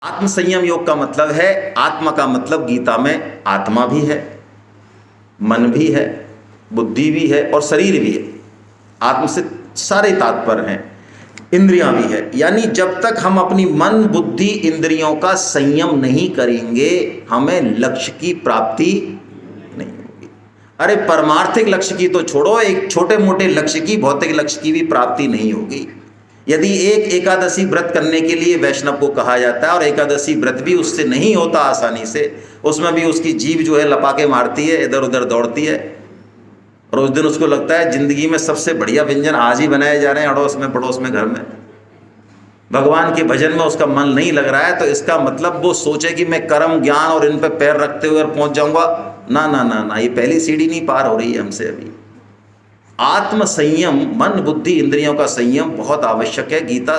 आत्म संयम योग का मतलब है, आत्मा का मतलब गीता में आत्मा भी है, मन भी है, बुद्धि भी है और शरीर भी है। आत्म से सारे तात्पर्य हैं, इंद्रियां भी है। यानी जब तक हम अपनी मन बुद्धि इंद्रियों का संयम नहीं करेंगे हमें लक्ष्य की प्राप्ति नहीं होगी। अरे परमार्थिक लक्ष्य की तो छोड़ो, एक छोटे मोटे लक्ष्य की, भौतिक लक्ष्य की भी प्राप्ति नहीं होगी। यदि एक एकादशी व्रत करने के लिए वैष्णव को कहा जाता है और एकादशी व्रत भी उससे नहीं होता आसानी से, उसमें भी उसकी जीभ जो है लपाके मारती है, इधर उधर दौड़ती है, और उस दिन उसको लगता है जिंदगी में सबसे बढ़िया व्यंजन आज ही बनाए जा रहे हैं अड़ोस में पड़ोस में घर में। भगवान के भजन में उसका मन नहीं लग रहा है, तो इसका मतलब वो सोचे कि मैं कर्म ज्ञान और इन पे पैर रखते हुए पहुंच जाऊंगा। ना ना ना ना, ये पहली सीढ़ी नहीं पार हो रही है हमसे अभी। आत्म संयम, मन बुद्धि इंद्रियों का संयम बहुत आवश्यक है। गीता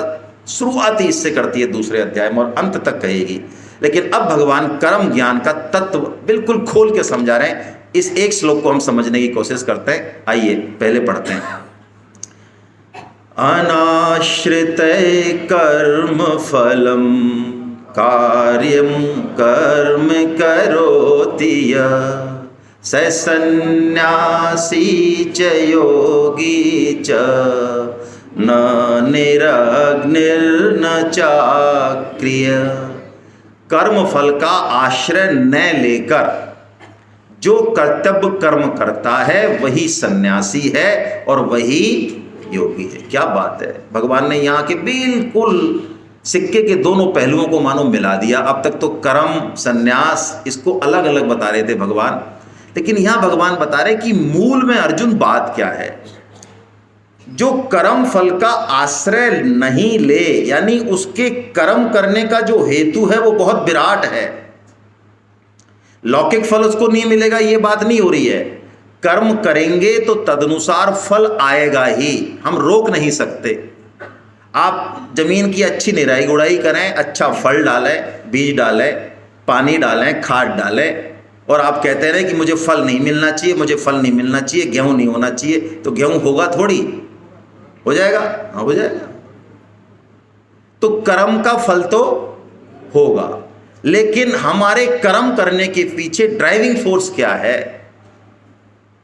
शुरुआत ही इससे करती है दूसरे अध्याय में और अंत तक कहेगी। लेकिन अब भगवान कर्म ज्ञान का तत्व बिल्कुल खोल के समझा रहे हैं। इस एक श्लोक को हम समझने की कोशिश करते हैं। आइए पहले पढ़ते हैं। अनाश्रित कर्म फलम कार्यम कर्म करोति यः स सन्न्यासी च योगी च न निरग्निर्न चाक्रिय। कर्म फल का आश्रय न लेकर जो कर्तव्य कर्म करता है वही सन्यासी है और वही योगी है। क्या बात है, भगवान ने यहाँ के बिल्कुल सिक्के के दोनों पहलुओं को मानो मिला दिया। अब तक तो कर्म सन्यास इसको अलग अलग बता रहे थे भगवान, लेकिन यहां भगवान बता रहे कि मूल में अर्जुन बात क्या है। जो कर्म फल का आश्रय नहीं ले, यानी उसके कर्म करने का जो हेतु है वो बहुत विराट है। लौकिक फल उसको नहीं मिलेगा, ये बात नहीं हो रही है। कर्म करेंगे तो तदनुसार फल आएगा ही, हम रोक नहीं सकते। आप जमीन की अच्छी निराई गुड़ाई करें, अच्छा फल डालें, बीज डालें, पानी डालें, खाद डालें, और आप कहते हैं कि मुझे फल नहीं मिलना चाहिए, मुझे फल नहीं मिलना चाहिए, गेहूं नहीं होना चाहिए, तो गेहूं होगा थोड़ी, हो जाएगा? हाँ हो जाएगा। तो कर्म का फल तो होगा, लेकिन हमारे कर्म करने के पीछे ड्राइविंग फोर्स क्या है?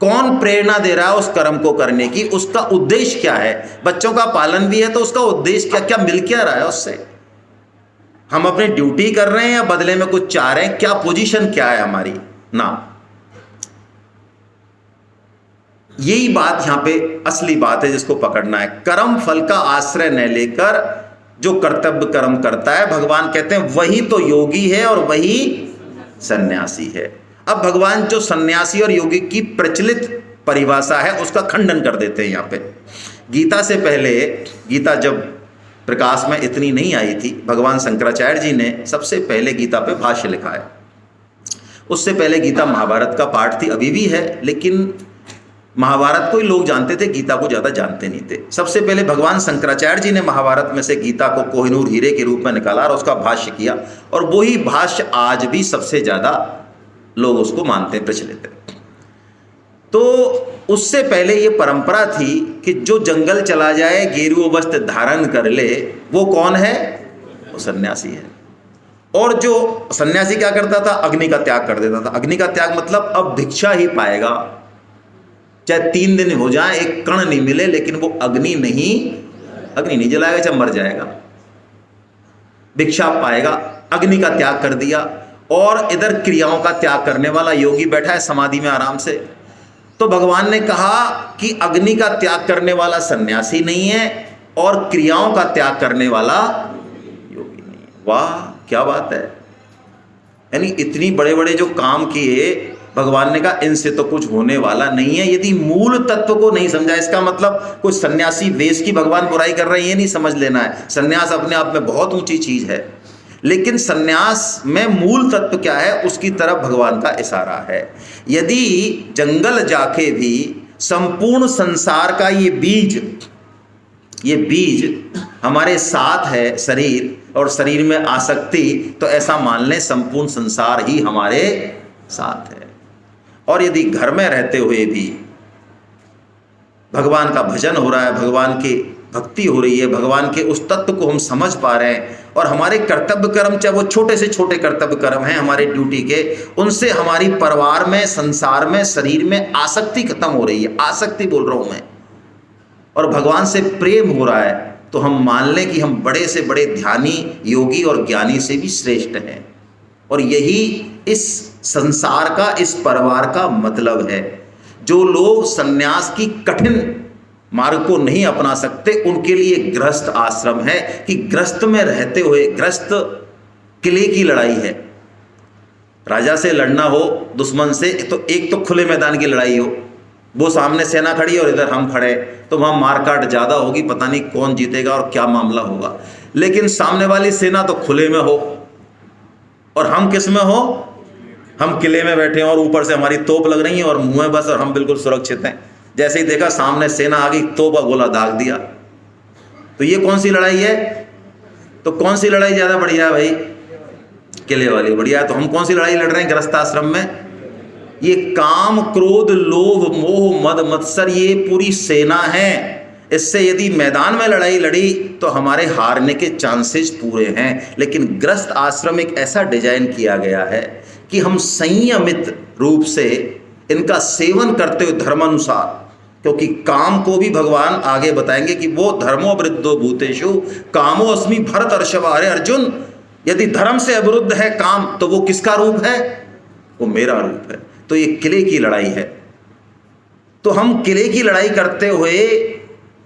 कौन प्रेरणा दे रहा है उस कर्म को करने की? उसका उद्देश्य क्या है? बच्चों का पालन भी है तो उसका उद्देश्य क्या, क्या मिल क्या रहा है उससे? हम अपनी ड्यूटी कर रहे हैं या बदले में कुछ चाह रहे हैं? क्या पोजीशन क्या है हमारी ना? यही बात यहां पे असली बात है जिसको पकड़ना है। कर्म फल का आश्रय न लेकर जो कर्तव्य कर्म करता है, भगवान कहते हैं वही तो योगी है और वही सन्यासी है। अब भगवान जो सन्यासी और योगी की प्रचलित परिभाषा है उसका खंडन कर देते हैं यहां पे। गीता से पहले, गीता जब प्रकाश में इतनी नहीं आई थी, भगवान शंकराचार्य जी ने सबसे पहले गीता पे भाष्य लिखा है। उससे पहले गीता महाभारत का पाठ थी, अभी भी है, लेकिन महाभारत को ही लोग जानते थे, गीता को ज़्यादा जानते नहीं थे। सबसे पहले भगवान शंकराचार्य जी ने महाभारत में से गीता को कोहिनूर हीरे के रूप में निकाला और उसका भाष्य किया, और वही भाष्य आज भी सबसे ज़्यादा लोग उसको मानते हैं, प्रचलित है। तो उससे पहले ये परंपरा थी कि जो जंगल चला जाए गेरुआ वस्त्र धारण कर ले, वो कौन है? वो सन्यासी है। और जो सन्यासी क्या करता था? अग्नि का त्याग कर देता था। अग्नि का त्याग मतलब अब भिक्षा ही पाएगा, चाहे 3 दिन हो जाए, एक कण नहीं मिले, लेकिन वो अग्नि नहीं जलाएगा, चाहे मर जाएगा, भिक्षा पाएगा। अग्नि का त्याग कर दिया। और इधर क्रियाओं का त्याग करने वाला योगी बैठा है समाधि में आराम से। तो भगवान ने कहा कि अग्नि का त्याग करने वाला सन्यासी नहीं है और क्रियाओं का त्याग करने वाला योगी नहीं है। वाह क्या बात है! यानी इतनी बड़े बड़े जो काम किए, भगवान ने कहा इनसे तो कुछ होने वाला नहीं है। यदि मूल तत्व को नहीं समझा, इसका मतलब कुछ सन्यासी वेश की भगवान बुराई कर रहे हैं, ये नहीं समझ लेना है। सन्यास अपने आप में बहुत ऊंची चीज है, लेकिन सन्यास में मूल तत्व क्या है उसकी तरफ भगवान का इशारा है। यदि जंगल जाके भी संपूर्ण संसार का ये बीज हमारे साथ है, शरीर और शरीर में आसक्ति, तो ऐसा मान लें संपूर्ण संसार ही हमारे साथ है। और यदि घर में रहते हुए भी भगवान का भजन हो रहा है, भगवान की भक्ति हो रही है, भगवान के उस तत्व को हम समझ पा रहे हैं और हमारे कर्तव्य कर्म, चाहे वो छोटे से छोटे कर्तव्य कर्म हैं हमारे ड्यूटी के, उनसे हमारी परिवार में, संसार में, शरीर में आसक्ति खत्म हो रही है। आसक्ति बोल रहा हूं मैं, और भगवान से प्रेम हो रहा है, तो हम मान लें कि हम बड़े से बड़े ध्यानी, योगी और ज्ञानी से भी श्रेष्ठ हैं। और यही इस संसार का, इस परिवार का मतलब है। जो लोग सन्यास की कठिन मार्ग को नहीं अपना सकते, उनके लिए गृहस्थ आश्रम है कि गृहस्थ में रहते हुए, गृहस्थ किले की लड़ाई है। राजा से लड़ना हो, दुश्मन से, तो एक तो खुले मैदान की लड़ाई हो, वो सामने सेना खड़ी है और इधर हम खड़े, तो वहाँ मारकाट ज़्यादा होगी, पता नहीं कौन जीतेगा और क्या मामला होगा। लेकिन सामने वाली सेना तो खुले में हो और हम किस में हो, हम किले में बैठे हैं और ऊपर से हमारी तोप लग रही है और मुँह है बस, और हम बिल्कुल सुरक्षित हैं। जैसे ही देखा सामने सेना आ गई, तोप का गोला दाग दिया। तो ये कौन सी लड़ाई है? तो कौन सी लड़ाई ज़्यादा बढ़िया है भाई? किले वाली बढ़िया है। तो हम कौन सी लड़ाई लड़ रहे हैं गृहस्थाश्रम में? ये काम, क्रोध, लोभ, मोह, मद, मत्सर, ये पूरी सेना है। इससे यदि मैदान में लड़ाई लड़ी तो हमारे हारने के चांसेस पूरे हैं। लेकिन गृहस्थ आश्रम एक ऐसा डिजाइन किया गया है कि हम संयमित रूप से इनका सेवन करते हुए धर्मानुसार, क्योंकि काम को भी भगवान आगे बताएंगे कि वो धर्मो वृद्धो भूतेषु कामो अस्मि भरत अर्षभ। अरे अर्जुन, यदि धर्म से अविरुद्ध है काम, तो वो किसका रूप है? वो मेरा रूप है। तो ये किले की लड़ाई है। तो हम किले की लड़ाई करते हुए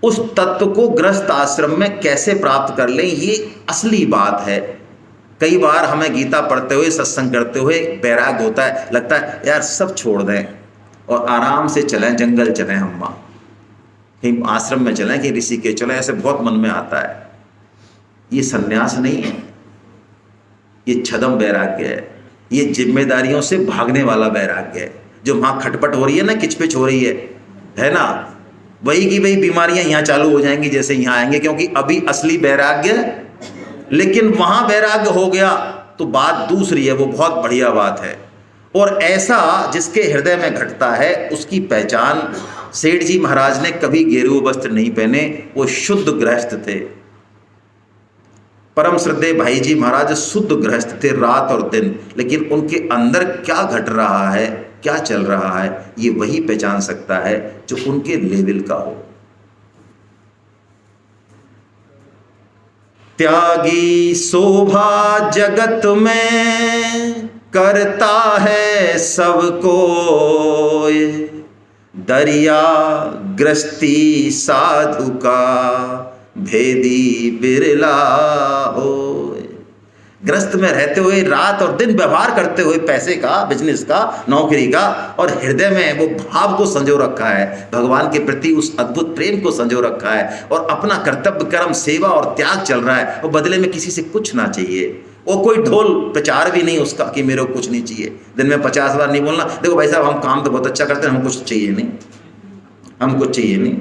उस तत्व को गृहस्थ आश्रम में कैसे प्राप्त कर लें, ये असली बात है। कई बार हमें गीता पढ़ते हुए, सत्संग करते हुए बैराग होता है, लगता है यार सब छोड़ दें और आराम से चलें, जंगल चलें, हम वहाँ कहीं आश्रम में चलें कि ऋषिकेश चलें, ऐसे बहुत मन में आता है। ये सन्यास नहीं है, ये छदम वैराग्य है। ये जिम्मेदारियों से भागने वाला वैराग्य है। जो वहाँ खटपट हो रही है ना, किचपिच हो रही है ना, वही की वही बीमारियां यहाँ चालू हो जाएंगी जैसे यहाँ आएंगे, क्योंकि अभी असली वैराग्य, लेकिन वहाँ वैराग्य हो गया तो बात दूसरी है, वो बहुत बढ़िया बात है। और ऐसा जिसके हृदय में घटता है उसकी पहचान, सेठ जी महाराज ने कभी गेरुए वस्त्र नहीं पहने, वो शुद्ध गृहस्थ थे। परम श्रद्धेय भाई जी महाराज शुद्ध गृहस्थ थे रात और दिन, लेकिन उनके अंदर क्या घट रहा है, क्या चल रहा है, ये वही पहचान सकता है जो उनके लेवल का हो। त्यागी शोभा जगत में करता है सबको, दरिया गृहस्थी साधु का भेदी बिरला हो। ग्रस्त में रहते हुए, रात और दिन व्यवहार करते हुए, पैसे का, बिजनेस का, नौकरी का, और हृदय में वो भाव को संजो रखा है, भगवान के प्रति उस अद्भुत प्रेम को संजो रखा है, और अपना कर्तव्य कर्म, सेवा और त्याग चल रहा है, और बदले में किसी से कुछ ना चाहिए। वो कोई ढोल प्रचार भी नहीं उसका कि मेरे को कुछ नहीं चाहिए। दिन में 50 बार नहीं बोलना, देखो भाई साहब हम काम तो बहुत अच्छा करते हैं, हम कुछ चाहिए नहीं, हम कुछ चाहिए नहीं,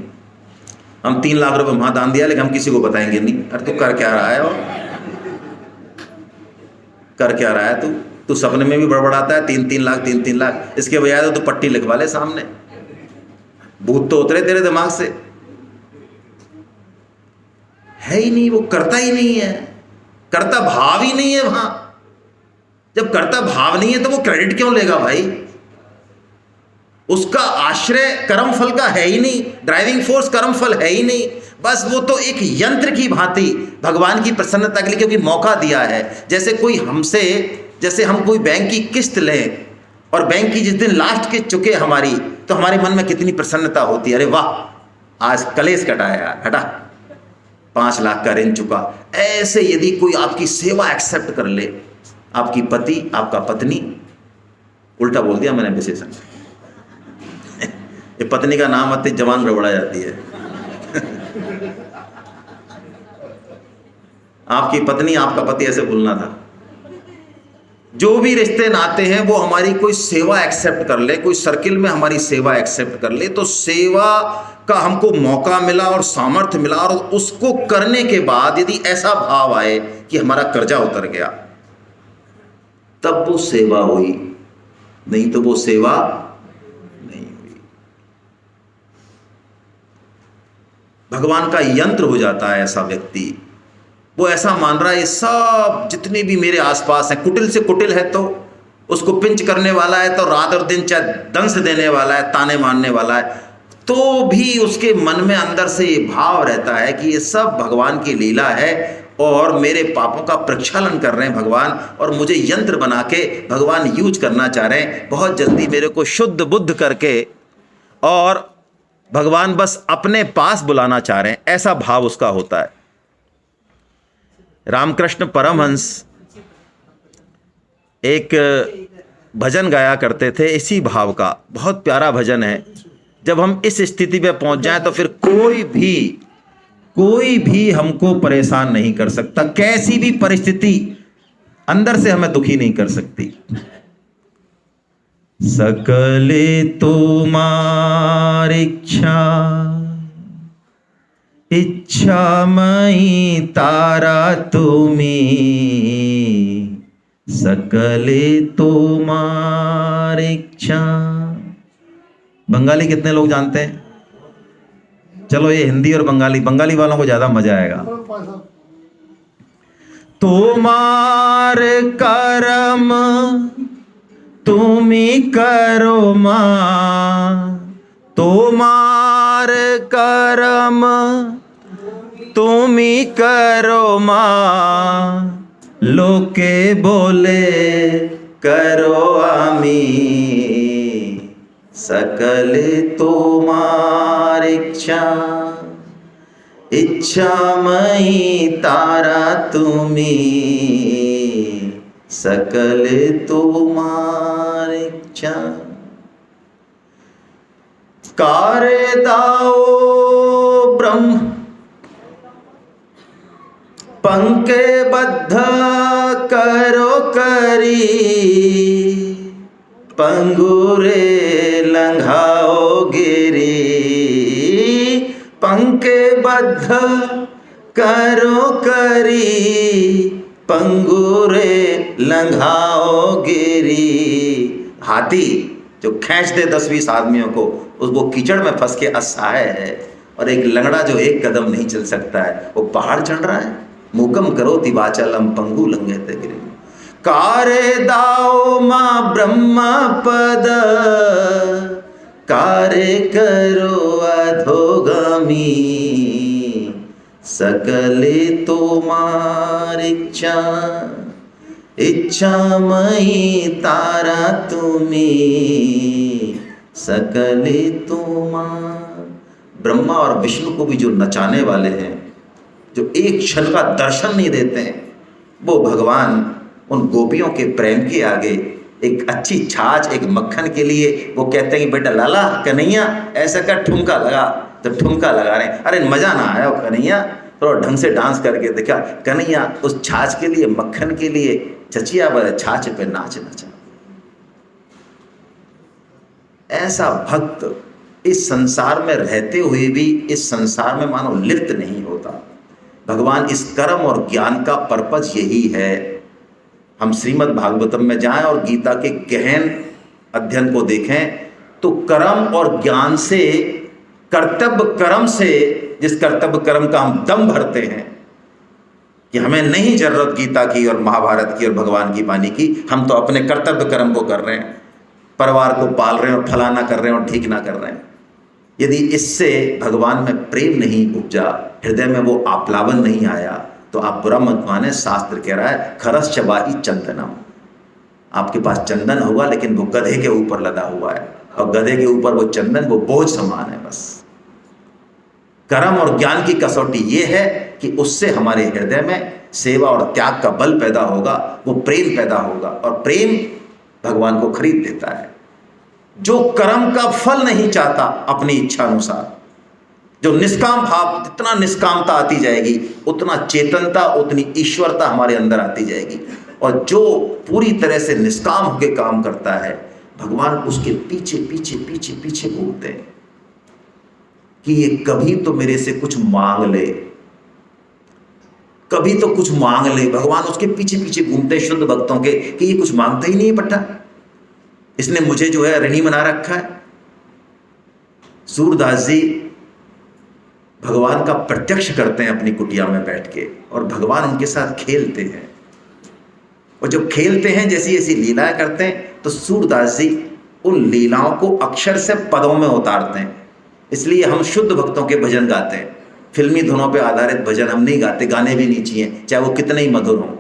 हम 3 लाख रुपए वहाँ दान दिया, लेकिन हम किसी को बताएंगे नहीं। अरे तू कर क्या रहा है, और कर क्या रहा है तू सपने में भी बड़बड़ाता है 3-3 लाख, 3-3 लाख। इसके बजाय तो तू पट्टी लिखवा ले सामने, भूत तो उतरे तेरे दिमाग से। है ही नहीं, वो करता ही नहीं है, करता भाव ही नहीं है वहां। जब करता भाव नहीं है तो वो क्रेडिट क्यों लेगा भाई? उसका आश्रय कर्म फल का है ही नहीं, ड्राइविंग फोर्स कर्म फल है ही नहीं। बस वो तो एक यंत्र की भांति भगवान की प्रसन्नता के लिए, क्योंकि मौका दिया है। जैसे कोई हमसे, जैसे हम कोई बैंक की किस्त लें और बैंक की जिस दिन लास्ट के चुके हमारी, तो हमारे मन में कितनी प्रसन्नता होती है, अरे वाह आज कलेश कटाया, हटा 5 लाख का ऋण चुका। ऐसे यदि कोई आपकी सेवा एक्सेप्ट कर ले, आपकी पति, आपका पत्नी, उल्टा बोल दिया मैंने विशेषण, ये पत्नी का नाम आते जवान गड़बड़ा जाती है। आपकी पत्नी, आपका पति, ऐसे बोलना था। जो भी रिश्ते नाते हैं वो हमारी कोई सेवा एक्सेप्ट कर ले, कोई सर्किल में हमारी सेवा एक्सेप्ट कर ले, तो सेवा का हमको मौका मिला और सामर्थ्य मिला, और उसको करने के बाद यदि ऐसा भाव आए कि हमारा कर्जा उतर गया, तब वो सेवा हुई, नहीं तो वो सेवा नहीं हुई। भगवान का यंत्र हो जाता है ऐसा व्यक्ति। वो ऐसा मान रहा है ये सब जितने भी मेरे आसपास हैं, कुटिल से कुटिल है तो उसको पिंच करने वाला है, तो रात और दिन चाहे दंश देने वाला है, ताने मारने वाला है, तो भी उसके मन में अंदर से ये भाव रहता है कि ये सब भगवान की लीला है और मेरे पापों का प्रक्षालन कर रहे हैं भगवान, और मुझे यंत्र बना के भगवान यूज करना चाह रहे हैं, बहुत जल्दी मेरे को शुद्ध बुद्ध करके और भगवान बस अपने पास बुलाना चाह रहे हैं, ऐसा भाव उसका होता है। रामकृष्ण परमहंस एक भजन गाया करते थे इसी भाव का, बहुत प्यारा भजन है। जब हम इस स्थिति पे पहुंच जाएं तो फिर कोई भी हमको परेशान नहीं कर सकता, कैसी भी परिस्थिति अंदर से हमें दुखी नहीं कर सकती। सकले तुम्हार इच्छा मई तारा तुम्ही, सकले तुम्हार इच्छा। बंगाली कितने लोग जानते हैं? चलो ये हिंदी और बंगाली वालों को ज्यादा मजा आएगा। तुम्हार कर्म तुम्ही करो मां, तुम्हार कर्म तुम्ही करो मां, लोके बोले करो आमी, सकले तुम्हार इच्छा मई तारा तुम्ही, सकले तुम्हार इच्छा। कारे दाओ ब्रह्म पंके बद्ध करो करी, पंगुरे लंघाओ गिरी, पंके बद्ध करो करी, पंगुरे लंघाओ गिरी। हाथी जो खींच दे 10-20 आदमियों को, उसको कीचड़ में फंस के असहाय है, और एक लंगड़ा जो एक कदम नहीं चल सकता है वो पहाड़ चढ़ रहा है। मूकम करो तिवाचलम पंगु लंघेते गिरि, कारे दाओ मां ब्रह्म पद, कारे करो अधोगामी, सकले तुम्हार इच्छा मई तारा तुम्ही, सकले तुम्हार। ब्रह्मा और विष्णु को भी जो नचाने वाले हैं, जो एक क्षण का दर्शन नहीं देते हैं, वो भगवान उन गोपियों के प्रेम के आगे एक अच्छी छाछ, एक मक्खन के लिए वो कहते हैं कि बेटा लाला कन्हैया ऐसा कर, ठुमका लगा, तो ठुमका लगा रहे हैं। अरे मजा ना आया कन्हैया, थोड़ा ढंग से डांस करके देखा कन्हैया, उस छाछ के लिए, मक्खन के लिए चचिया बड़े छाछ पे नाच नचा। ऐसा भक्त इस संसार में रहते हुए भी इस संसार में मानो लिप्त नहीं होता। भगवान इस कर्म और ज्ञान का पर्पज यही है। हम श्रीमद् भागवतम में जाएं और गीता के गहन अध्ययन को देखें तो कर्म और ज्ञान से, कर्तव्य कर्म से, जिस कर्तव्य कर्म का हम दम भरते हैं कि हमें नहीं जरूरत गीता की और महाभारत की और भगवान की वाणी की, हम तो अपने कर्तव्य कर्म को कर रहे हैं, परिवार को पाल रहे हैं और फलाना कर रहे हैं और ठीक ना कर रहे हैं। यदि इससे भगवान में प्रेम नहीं उपजा, हृदय में वो आप्लावन नहीं आया, तो आप बुरा मत माने, शास्त्र कह रहा है खरस चबाई चंदनम। आपके पास चंदन होगा लेकिन वो गधे के ऊपर लदा हुआ है, और गधे के ऊपर वो चंदन वो बोझ समान है बस। कर्म और ज्ञान की कसौटी ये है कि उससे हमारे हृदय में सेवा और त्याग का बल पैदा होगा, वो प्रेम पैदा होगा, और प्रेम भगवान को खरीद देता है। जो कर्म का फल नहीं चाहता अपनी इच्छा अनुसार, जो निष्काम भाव, जितना निष्कामता आती जाएगी उतना चेतनता, उतनी ईश्वरता हमारे अंदर आती जाएगी। और जो पूरी तरह से निष्काम होकर काम करता है, भगवान उसके पीछे पीछे पीछे पीछे घूमते हैं कि ये कभी तो मेरे से कुछ मांग ले, कभी तो कुछ मांग ले। भगवान उसके पीछे पीछे घूमते शुद्ध भक्तों के कि ये कुछ मांगता ही नहीं है पट्टा, इसने मुझे जो है ऋणी बना रखा है। सूरदास जी भगवान का प्रत्यक्ष करते हैं अपनी कुटिया में बैठ के, और भगवान उनके साथ खेलते हैं। और जब खेलते हैं, जैसी ऐसी लीलाएं करते हैं, तो सूरदास जी उन लीलाओं को अक्षर से पदों में उतारते हैं। इसलिए हम शुद्ध भक्तों के भजन गाते हैं, फिल्मी धुनों पे आधारित भजन हम नहीं गाते, गाने भी नहीं चाहिए, चाहे वो कितने ही मधुर हों।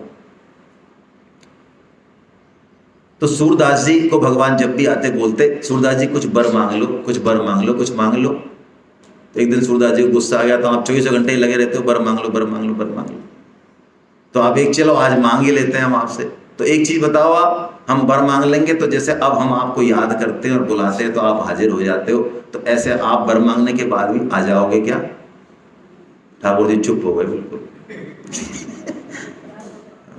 तो सूरदास जी को भगवान जब भी आते बोलते, सूरदास जी कुछ बर मांग लो, कुछ बर मांग लो, कुछ मांग लो। तो एक दिन सूरदास जी को गुस्सा आ गया, तो आप 24 घंटे ही लगे रहते हो, बर मांग लो, बर मांग लो, बर मांग लो। तो आप एक चलो आज मांग ही लेते हैं हम आपसे। तो एक चीज बताओ, आप हम बर मांग लेंगे तो जैसे अब हम आपको याद करते हैं और बुलाते हैं तो आप हाजिर हो जाते हो, तो ऐसे आप बर मांगने के बाद भी आ जाओगे क्या? ठाकुर जी चुप हो गए, बिल्कुल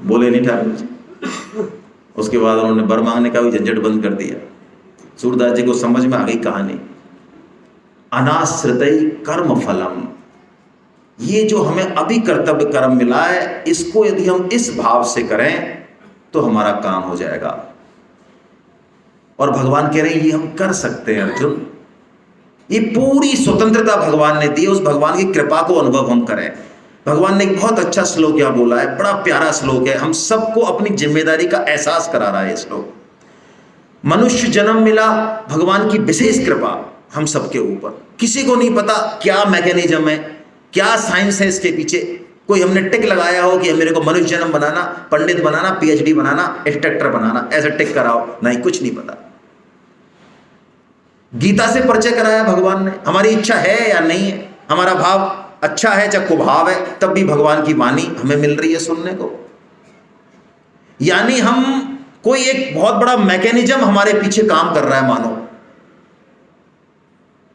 बोले नहीं ठाकुर जी। उसके बाद उन्होंने बर मांगने का भी झंझट बंद कर दिया। सूरदास जी को समझ में आ गई कहानी। अनाश्रितै कर्म फलम, ये जो हमें अभी कर्तव्य कर्म मिला है, इसको यदि हम इस भाव से करें तो हमारा काम हो जाएगा। और भगवान कह रहे हैं ये हम कर सकते हैं अर्जुन। ये पूरी स्वतंत्रता भगवान ने दी, उस भगवान की कृपा को अनुभव हम करें। भगवान ने एक बहुत अच्छा श्लोक यहाँ बोला है, बड़ा प्यारा श्लोक है, हम सबको अपनी जिम्मेदारी का एहसास करा रहा है ये श्लोक। मनुष्य जन्म मिला, भगवान की विशेष कृपा हम सबके ऊपर। किसी को नहीं पता क्या मैकेनिज्म है, क्या साइंस है इसके पीछे। कोई हमने टिक लगाया हो कि मेरे को मनुष्य जन्म बनाना, पंडित बनाना, पीएचडी बनाना, एक्सट्रैक्टर बनाना, ऐसे टिक कराओ, नहीं, कुछ नहीं पता। गीता से परिचय कराया भगवान ने। हमारी इच्छा है या नहीं है, हमारा भाव अच्छा है चाहे कुभाव है, तब भी भगवान की वाणी हमें मिल रही है सुनने को। यानी हम कोई एक बहुत बड़ा मैकेनिज्म हमारे पीछे काम कर रहा है मानो।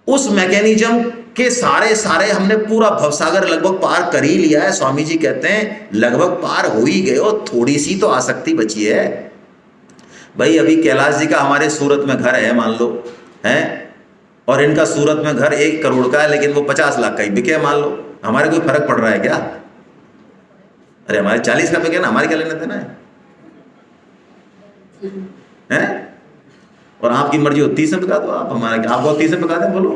उस मैकेनिज्म के सारे हमने पूरा भवसागर लगभग पार कर ही लिया है। स्वामी जी कहते हैं लगभग पार हो ही गए हो, थोड़ी सी तो आसक्ति बची है। भाई अभी कैलाश जी का हमारे सूरत में घर है मान लो, है, और इनका सूरत में घर 1 करोड़ का है, लेकिन वो 50 लाख का ही बिके मान लो। हमारे कोई फर्क पड़ रहा है क्या? अरे हमारे 40 का बिके ना, हमारे क्या लेना देना है? और आपकी मर्जी हो 30 में बिका दो, आप हमारे आपको 30 में बिका दें, बोलो।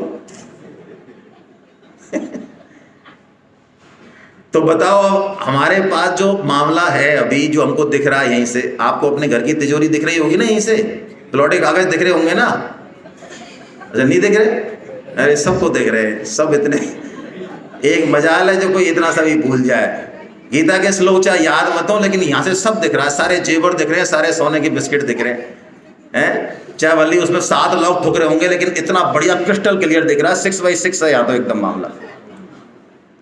तो बताओ हमारे पास जो मामला है अभी, जो हमको दिख रहा है यहीं से, आपको अपने घर की तिजोरी दिख रही होगी ना, यहीं से प्लॉटे कागज दिख रहे होंगे ना? अच्छा नहीं दिख रहे? अरे सबको दिख रहे हैं, सब इतने, एक मजाल है जो कोई इतना सा भी भूल जाए। गीता के श्लोक चाहे याद मत हो, लेकिन यहाँ से सब दिख रहा है, सारे जेवर दिख रहे हैं, सारे सोने के बिस्किट दिख रहे हैं, चाहे भले उसमें 7 लोग ठुकरे होंगे, लेकिन इतना बढ़िया क्रिस्टल क्लियर दिख रहा है। 6x6 है यहाँ तो एकदम मामला।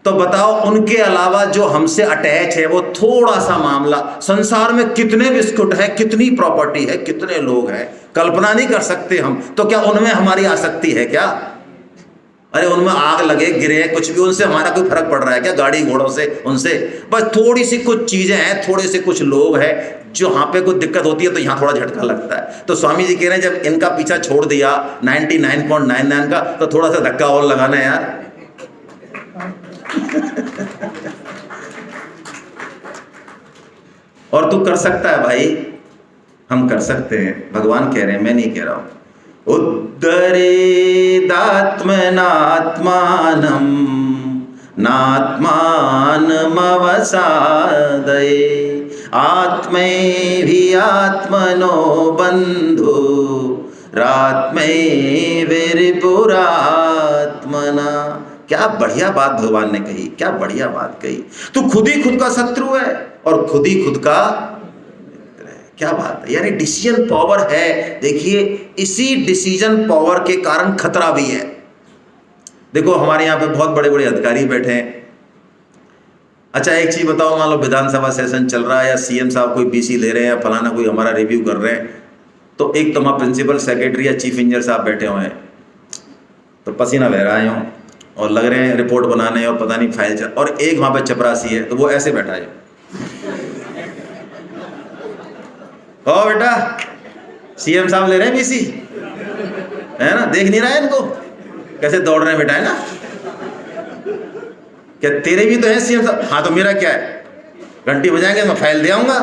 तो बताओ उनके अलावा जो हमसे अटैच है वो थोड़ा सा मामला, संसार में कितने बिस्कुट है, कितनी प्रॉपर्टी है, कितने लोग हैं, कल्पना नहीं कर सकते हम। तो क्या उनमें हमारी आसक्ति है क्या? अरे उनमें आग लगे गिरे कुछ भी, उनसे हमारा कोई फर्क पड़ रहा है क्या? गाड़ी घोड़ों से उनसे बस थोड़ी सी कुछ चीजें हैं, थोड़े से कुछ लोग हैं, जो यहाँ पे कोई दिक्कत होती है तो यहाँ थोड़ा झटका लगता है। तो स्वामी जी कह रहे हैं जब इनका पीछा छोड़ दिया 99.99 का, तो थोड़ा सा धक्का और लगाना है यार। और तू कर सकता है भाई, हम कर सकते हैं। भगवान कह रहे हैं, मैं नहीं कह रहा हूं। उद्धरेदात्मनात्मानं नात्मानमवसादये आत्मैभिरात्मनो बन्धु रात्मैर्विपुरात्मना। क्या बढ़िया बात भगवान ने कही, क्या बढ़िया बात कही। तू खुद ही खुद का शत्रु है और खुद ही खुद का मित्र है। क्या बात है यानी, डिसीजन पावर है। देखिए इसी डिसीजन पावर के कारण खतरा भी है। देखो हमारे यहाँ पे बहुत बड़े बड़े अधिकारी बैठे हैं। अच्छा एक चीज बताओ, मान लो विधानसभा सेशन चल रहा है या सीएम साहब कोई बीसी ले रहे हैं या फलाना कोई हमारा रिव्यू कर रहे हैं, तो एक तो वहाँ प्रिंसिपल सेक्रेटरी या चीफ इंजीनियर साहब बैठे हुए हैं, तो पसीना बह रहा है यूँ और लग रहे हैं रिपोर्ट बनाने और पता नहीं फाइल चल, और एक वहाँ पे चपरासी है तो वो ऐसे बैठा है। ओ बेटा सीएम साहब ले रहे हैं बीसी, है ना, देख नहीं रहा है इनको कैसे दौड़ रहे हैं बेटा, है ना? क्या तेरे भी तो है सीएम साहब? हाँ तो मेरा क्या है, घंटी बजाएंगे मैं फाइल दे आऊंगा।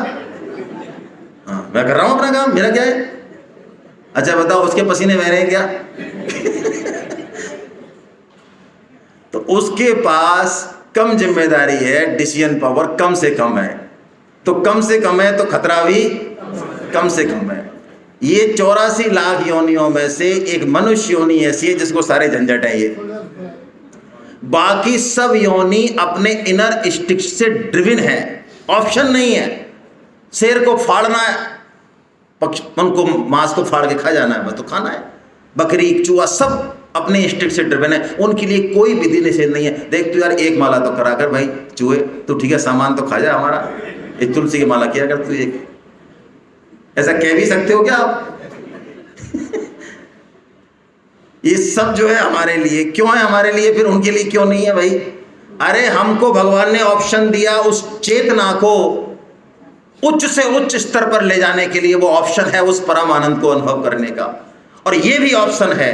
हाँ मैं कर रहा हूँ अपना काम, मेरा क्या है? अच्छा बताओ उसके पसीने बह रहे हैं क्या? तो उसके पास कम जिम्मेदारी है, डिसीजन पावर कम से कम है, तो कम से कम है तो खतरा भी कम से कम है। ये 84 लाख योनियों में से एक मनुष्य योनि ऐसी है जिसको सारे झंझट है ये, बाकी सब योनि अपने इनर इंस्टिंक्ट से ड्रिवन है, ऑप्शन नहीं है। शेर को फाड़ना है, उनको मांस को फाड़ के खा जाना है, बस तो खाना है। बकरी चूहा सब अपने इंस्टिंक्ट से ड्रिवन है, उनके लिए कोई विधि निषेध नहीं है। देख तू यार एक माला तो करा कर भाई चूहे, तो ठीक है सामान तो खा जा हमारा, एक तुलसी की माला किया कर तू एक, ऐसा कह भी सकते हो क्या आप? ये सब जो है हमारे लिए क्यों है, हमारे लिए, फिर उनके लिए क्यों नहीं है भाई? अरे हमको भगवान ने ऑप्शन दिया उस चेतना को उच्च से उच्च स्तर पर ले जाने के लिए, वो ऑप्शन है उस परम आनंद को अनुभव करने का। और ये भी ऑप्शन है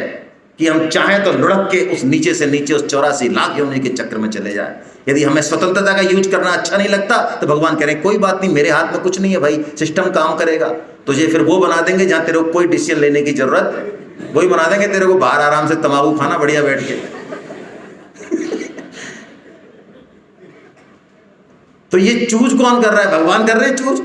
कि हम चाहें तो लुढ़क के उस नीचे से नीचे उस 84 लाख योनि के चक्र में चले जाए। यदि हमें स्वतंत्रता का यूज करना अच्छा नहीं लगता तो भगवान कह रहे हैं कोई बात नहीं, मेरे हाथ में कुछ नहीं है भाई, सिस्टम काम करेगा। तुझे फिर वो बना देंगे जहां तेरे को कोई डिसीजन लेने की जरूरत, वही बना देंगे तेरे को बाहर आराम से तंबाकू खाना बढ़िया बैठ के। तो ये चूज कौन कर रहा है? भगवान कर रहे हैं चूज।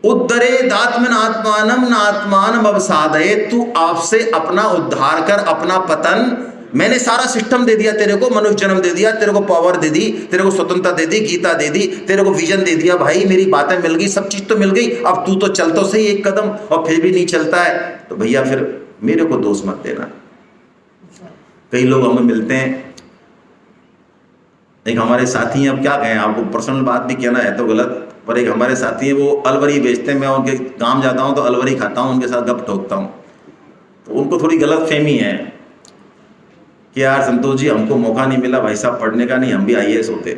उद्धरेदात्मन आत्मानम न आत्मानम अवसादये, तू आपसे अपना उद्धार कर, अपना पतन। मैंने सारा सिस्टम दे दिया तेरे को, मनुष्य जन्म दे दिया तेरे को, पावर दे दी तेरे को, स्वतंत्रता दे दी, गीता दे दी तेरे को, विजन दे दिया भाई, मेरी बातें मिल गई, सब चीज तो मिल गई। अब तू तो चल तो सही एक कदम, और फिर भी नहीं चलता है, तो भैया फिर मेरे को दोष मत देना। कई लोग हमें मिलते हैं, एक हमारे साथी हैं, अब क्या कहें आपको, पर्सनल बात भी कहना है तो गलत, पर एक हमारे साथी हैं वो अलवरी बेचते हैं। मैं उनके गांव जाता हूं तो अलवरी खाता हूं, उनके साथ गप ठोकता हूं, तो उनको थोड़ी गलत फहमी है कि यार संतोष जी हमको मौका नहीं मिला भाई साहब पढ़ने का, नहीं हम भी IAS होते।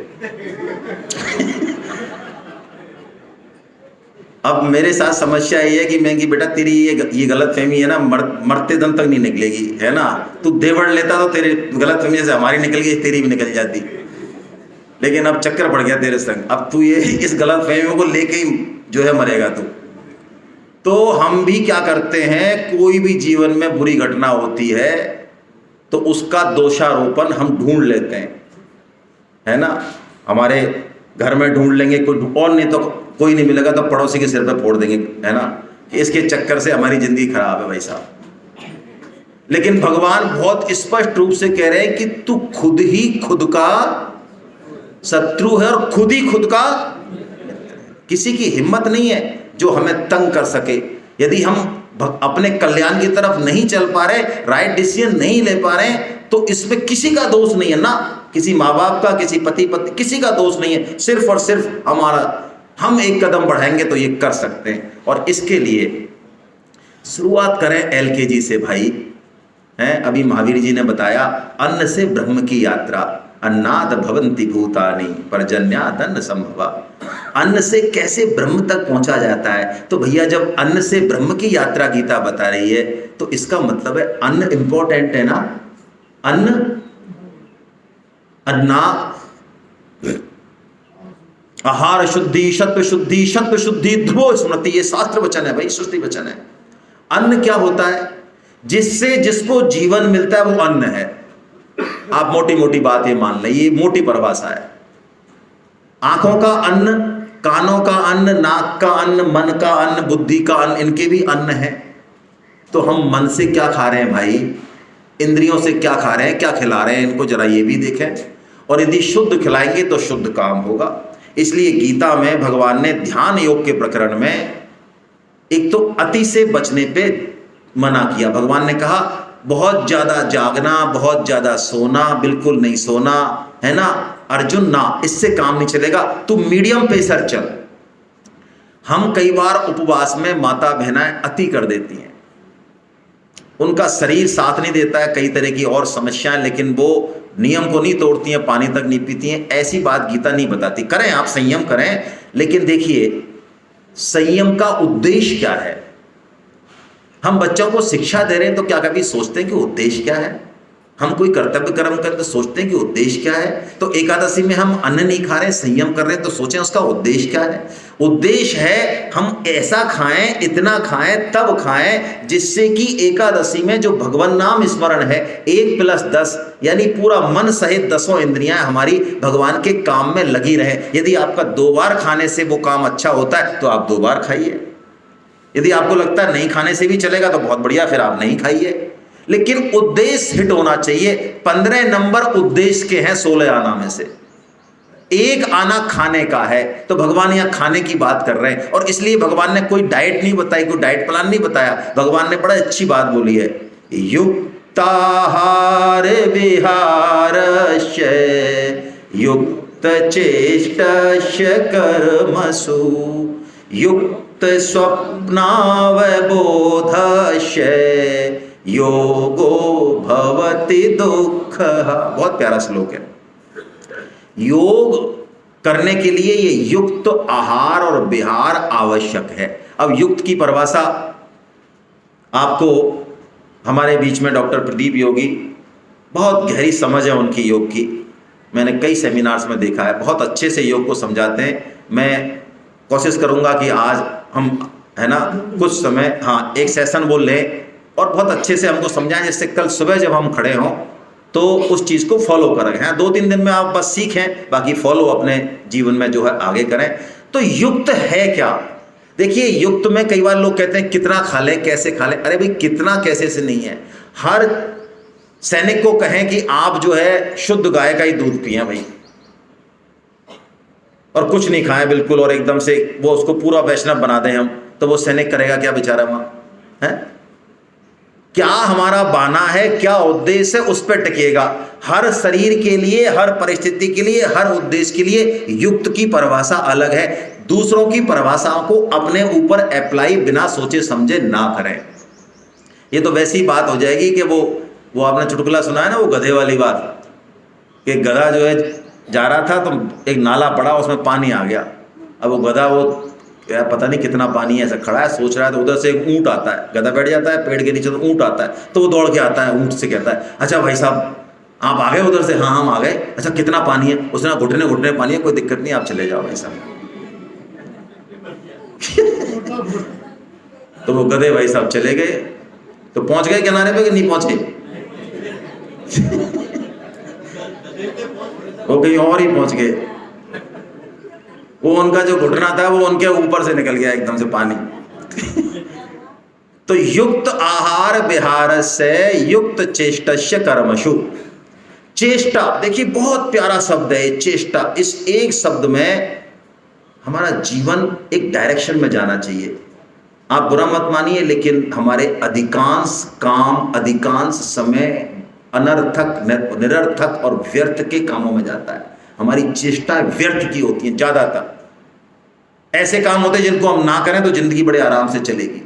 अब मेरे साथ समस्या ये है कि मैं कि बेटा तेरी ये गलत फहमी है ना, मरते दम तक नहीं निकलेगी, है ना। तू देवड़ लेता तो तेरी गलत फहमी से हमारी निकल गई, तेरी भी निकल जाती, लेकिन अब चक्कर पड़ गया तेरे संग। अब तू ये इस गलत फहमियों को लेके ही जो है मरेगा तू। तो हम भी क्या करते हैं, कोई भी जीवन में बुरी घटना होती है तो उसका दोषारोपण हम ढूंढ लेते हैं, है ना। हमारे घर में ढूंढ लेंगे, कोई और नहीं तो कोई नहीं मिलेगा तो पड़ोसी के सिर पे फोड़ देंगे, है ना। इसके चक्कर से हमारी जिंदगी खराब है भाई साहब। लेकिन भगवान बहुत स्पष्ट रूप से कह रहे हैं कि तू खुद ही खुद का शत्रु है और खुद ही खुद का, किसी की हिम्मत नहीं है जो हमें तंग कर सके। यदि हम अपने कल्याण की तरफ नहीं चल पा रहे, राइट डिसीजन नहीं ले पा रहे, तो इसमें किसी का दोष नहीं है ना, किसी माँ बाप का, किसी पति पत्नी, किसी का दोष नहीं है, सिर्फ और सिर्फ हमारा। हम एक कदम बढ़ाएंगे तो ये कर सकते हैं। और इसके लिए शुरुआत करें LKG से भाई, हैं। अभी महावीर जी ने बताया अन्न से ब्रह्म की यात्रा, अन्नाद भवन्ति भूतानि पर्जन्यादन्न संभवा। अन्न से कैसे ब्रह्म तक पहुंचा जाता है, तो भैया जब अन्न से ब्रह्म की यात्रा गीता बता रही है तो इसका मतलब है अन्न इंपॉर्टेंट है ना। अन्न, अन्ना, आहार शुद्धि, सत्व शुद्धि, सत्व शुद्धि ध्रुवो स्मृति, ये शास्त्र वचन है भाई, श्रुति वचन है। अन्न क्या होता है? जिससे जिसको जीवन मिलता है वो अन्न है। आप मोटी मोटी बात ये मान लें, ये मोटी परिभाषा है। आंखों का अन्न, कानों का अन्न, नाक का अन्न, मन का अन्न, बुद्धि का अन्न, इनके भी अन्न है। तो हम मन से क्या खा रहे हैं भाई, इंद्रियों से क्या खा रहे हैं, क्या खिला रहे हैं, इनको जरा ये भी देखें। और यदि शुद्ध खिलाएंगे तो शुद्ध काम होगा। इसलिए गीता में भगवान ने ध्यान योग के प्रकरण में एक तो अति से बचने पे मना किया। भगवान ने कहा बहुत ज्यादा जागना, बहुत ज्यादा सोना, बिल्कुल नहीं सोना, है ना अर्जुन, ना, इससे काम नहीं चलेगा, तू मीडियम पेसर चल। हम कई बार उपवास में माता बहनाएं अति कर देती हैं, उनका शरीर साथ नहीं देता है, कई तरह की और समस्याएं, लेकिन वो नियम को नहीं तोड़ती हैं, पानी तक नहीं पीती हैं। ऐसी बात गीता नहीं बताती। करें आप संयम करें, लेकिन देखिए संयम का उद्देश्य क्या है। हम बच्चों को शिक्षा दे रहे हैं तो क्या कभी सोचते हैं कि उद्देश्य क्या है? हम कोई कर्तव्य कर्म करते तो सोचते हैं कि उद्देश्य क्या है। तो एकादशी में हम अन्न नहीं खा रहे, संयम कर रहे हैं, तो सोचें उसका उद्देश्य क्या है। उद्देश्य है हम ऐसा खाएं, इतना खाएं, तब खाएं जिससे कि एकादशी में जो भगवान नाम स्मरण है 1+10 यानी पूरा मन सहित 10 इंद्रियां हमारी भगवान के काम में लगी रहे। यदि आपका 2 बार खाने से वो काम अच्छा होता है तो आप 2 बार खाइए। यदि आपको लगता है नहीं खाने से भी चलेगा तो बहुत बढ़िया, फिर आप नहीं खाइए। लेकिन उद्देश्य हिट होना चाहिए। 15 नंबर उद्देश्य के हैं 16 आना में से। 1 आना खाने का है, तो भगवान यहां खाने की बात कर रहे हैं। और इसलिए भगवान ने कोई डाइट नहीं बताई, कोई डाइट प्लान नहीं बताया। भगवान ने बड़ा अच्छी बात बोली है, युक्ताहार विहारस्य युक्त चेष्टस्य कर्मसु युक्त स्वप्नावबोधस्य योगो भवति दुःखः। बहुत प्यारा श्लोक है। योग करने के लिए ये युक्त आहार और विहार आवश्यक है। अब युक्त की परिभाषा आपको हमारे बीच में डॉक्टर प्रदीप योगी, बहुत गहरी समझ है उनकी योग की। मैंने कई सेमिनार्स में देखा है, बहुत अच्छे से योग को समझाते हैं। मैं कोशिश करूंगा कि आज हम है ना कुछ समय एक सेशन बोल लें और बहुत अच्छे से हमको समझाएं, जिससे कल सुबह जब हम खड़े हों तो उस चीज़ को फॉलो करें। 2-3 दिन में आप बस सीखें, बाकी फॉलो अपने जीवन में जो है आगे करें। तो युक्त है क्या? देखिए, युक्त में कई बार लोग कहते हैं कितना खा लें, कैसे खा लें। अरे भाई, कितना कैसे से नहीं है। हर सैनिक को कहें कि आप जो है शुद्ध गाय का ही दूध पिएं भाई, और कुछ नहीं खाएं बिल्कुल, और एकदम से वो उसको पूरा वैष्णव बना दें हम, तो वो सैनिक करेगा क्या बेचारा वहाँ है? क्या हमारा बाना है, क्या उद्देश्य है, उस पर टिकेगा। हर शरीर के लिए, हर परिस्थिति के लिए, हर उद्देश्य के लिए युक्त की परिभाषा अलग है। दूसरों की परिभाषाओं को अपने ऊपर अप्लाई बिना सोचे समझे ना करें। ये तो वैसी बात हो जाएगी कि वो आपने चुटकुला सुना है ना, वो गधे वाली बात, कि गधा जो है जा रहा था तो एक नाला पड़ा, उसमें पानी आ गया। अब वो गधा पता नहीं कितना पानी है, ऐसा खड़ा है सोच रहा है, तो उधर से एक ऊंट आता है, गधा बैठ जाता है पेड़ के नीचे, तो ऊंट आता है, तो वो दौड़ के आता है, ऊंट से कहता है, अच्छा भाई साहब आप आ गए उधर से? हाँ हम आ गए। अच्छा कितना पानी है? उसने घुटने घुटने पानी है, कोई दिक्कत नहीं, आप चले जाओ भाई साहब। तो वो गधे भाई साहब चले गए। तो पहुंच गए किनारे पे कि नहीं पहुंचे? वो कहीं और ही पहुंच गए। वो उनका जो घुटना था वो उनके ऊपर से निकल गया एकदम से पानी। तो युक्त आहार विहार से युक्त चेष्टस्य कर्मशु। चेष्टा, देखिए बहुत प्यारा शब्द है चेष्टा। इस एक शब्द में हमारा जीवन एक डायरेक्शन में जाना चाहिए। आप बुरा मत मानिए, लेकिन हमारे अधिकांश काम, अधिकांश समय अनर्थक, निरर्थक और व्यर्थ के कामों में जाता है। हमारी चेष्टा व्यर्थ की होती है ज्यादातर। ऐसे काम होते हैं जिनको हम ना करें तो जिंदगी बड़े आराम से चलेगी।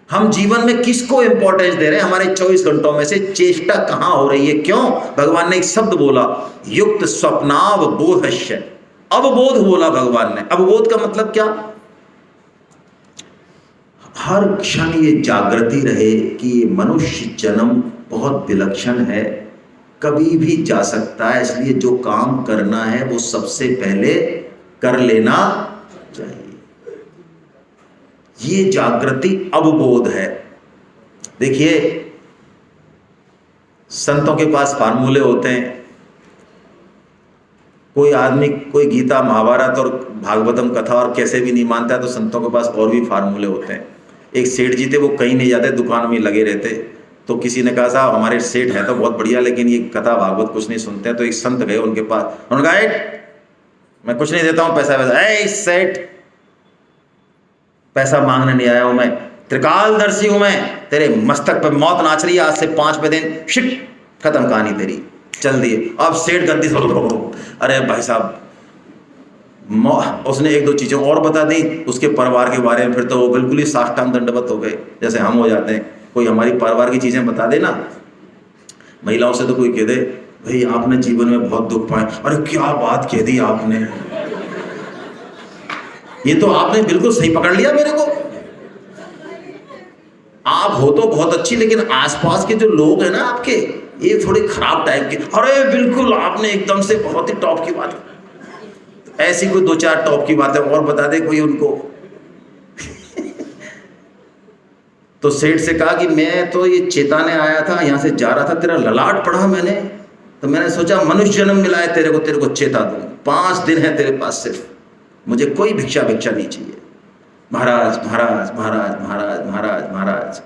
हम जीवन में किसको इंपॉर्टेंस दे रहे हैं? हमारे 24 घंटों में से चेष्टा कहां हो रही है? क्यों? भगवान ने एक शब्द बोला, युक्त स्वप्नावबोधस्य। अवबोध बोला भगवान ने। अवबोध का मतलब क्या? हर क्षण ये जागृति रहे कि मनुष्य जन्म बहुत विलक्षण है, कभी भी जा सकता है, इसलिए जो काम करना है वो सबसे पहले कर लेना चाहिए। ये जागृति अवबोध है। देखिए, संतों के पास फार्मूले होते हैं। कोई आदमी कोई गीता, महाभारत और भागवतम कथा और कैसे भी नहीं मानता है, तो संतों के पास और भी फार्मूले होते हैं। एक सेठ जी थे, वो कहीं नहीं जाते, दुकान में लगे रहते। तो किसी ने कहा, साहब हमारे सेठ है तो बहुत बढ़िया, लेकिन ये कथा भागवत कुछ नहीं सुनते हैं। तो एक संत गए उनके पास, उन्होंने कहा, मैं कुछ नहीं देता हूँ पैसा वैसा। ए सेठ, पैसा मांगने नहीं आया हूं मैं, त्रिकालदर्शी हूं मैं, तेरे मस्तक पर मौत नाच रही है आज से 5वें दिन, शिट, खत्म कहानी तेरी, चल दिए। अब सेठ गद्दी से, अरे भाई साहब, उसने 1-2 चीजें और बता दी उसके परिवार के बारे में, फिर तो वो बिल्कुल ही साष्टांग दंडवत हो गए, जैसे हम हो जाते हैं। कोई हमारी परिवार की चीजें बता दे ना, महिलाओं से तो कोई कह दे, भाई आपने जीवन में बहुत दुख पाए। अरे क्या बात कह दी आपने, ये तो आपने बिल्कुल सही पकड़ लिया मेरे को। आप हो तो बहुत अच्छी, लेकिन आसपास के जो लोग हैं ना आपके, ये थोड़ी खराब टाइप की, अरे बिल्कुल आपने एकदम से बहुत ही टॉप की बात, ऐसी कोई 2-4 टॉप की बातें और बता दे कोई उनको। तो सेठ से कहा कि मैं तो ये चेताने आया था, यहाँ से जा रहा था, तेरा ललाट पढ़ा मैंने, तो मैंने सोचा मनुष्य जन्म मिला है तेरे को चेता दूँ। 5 दिन है तेरे पास, सिर्फ मुझे कोई भिक्षा नहीं चाहिए। महाराज महाराज महाराज महाराज महाराज महाराज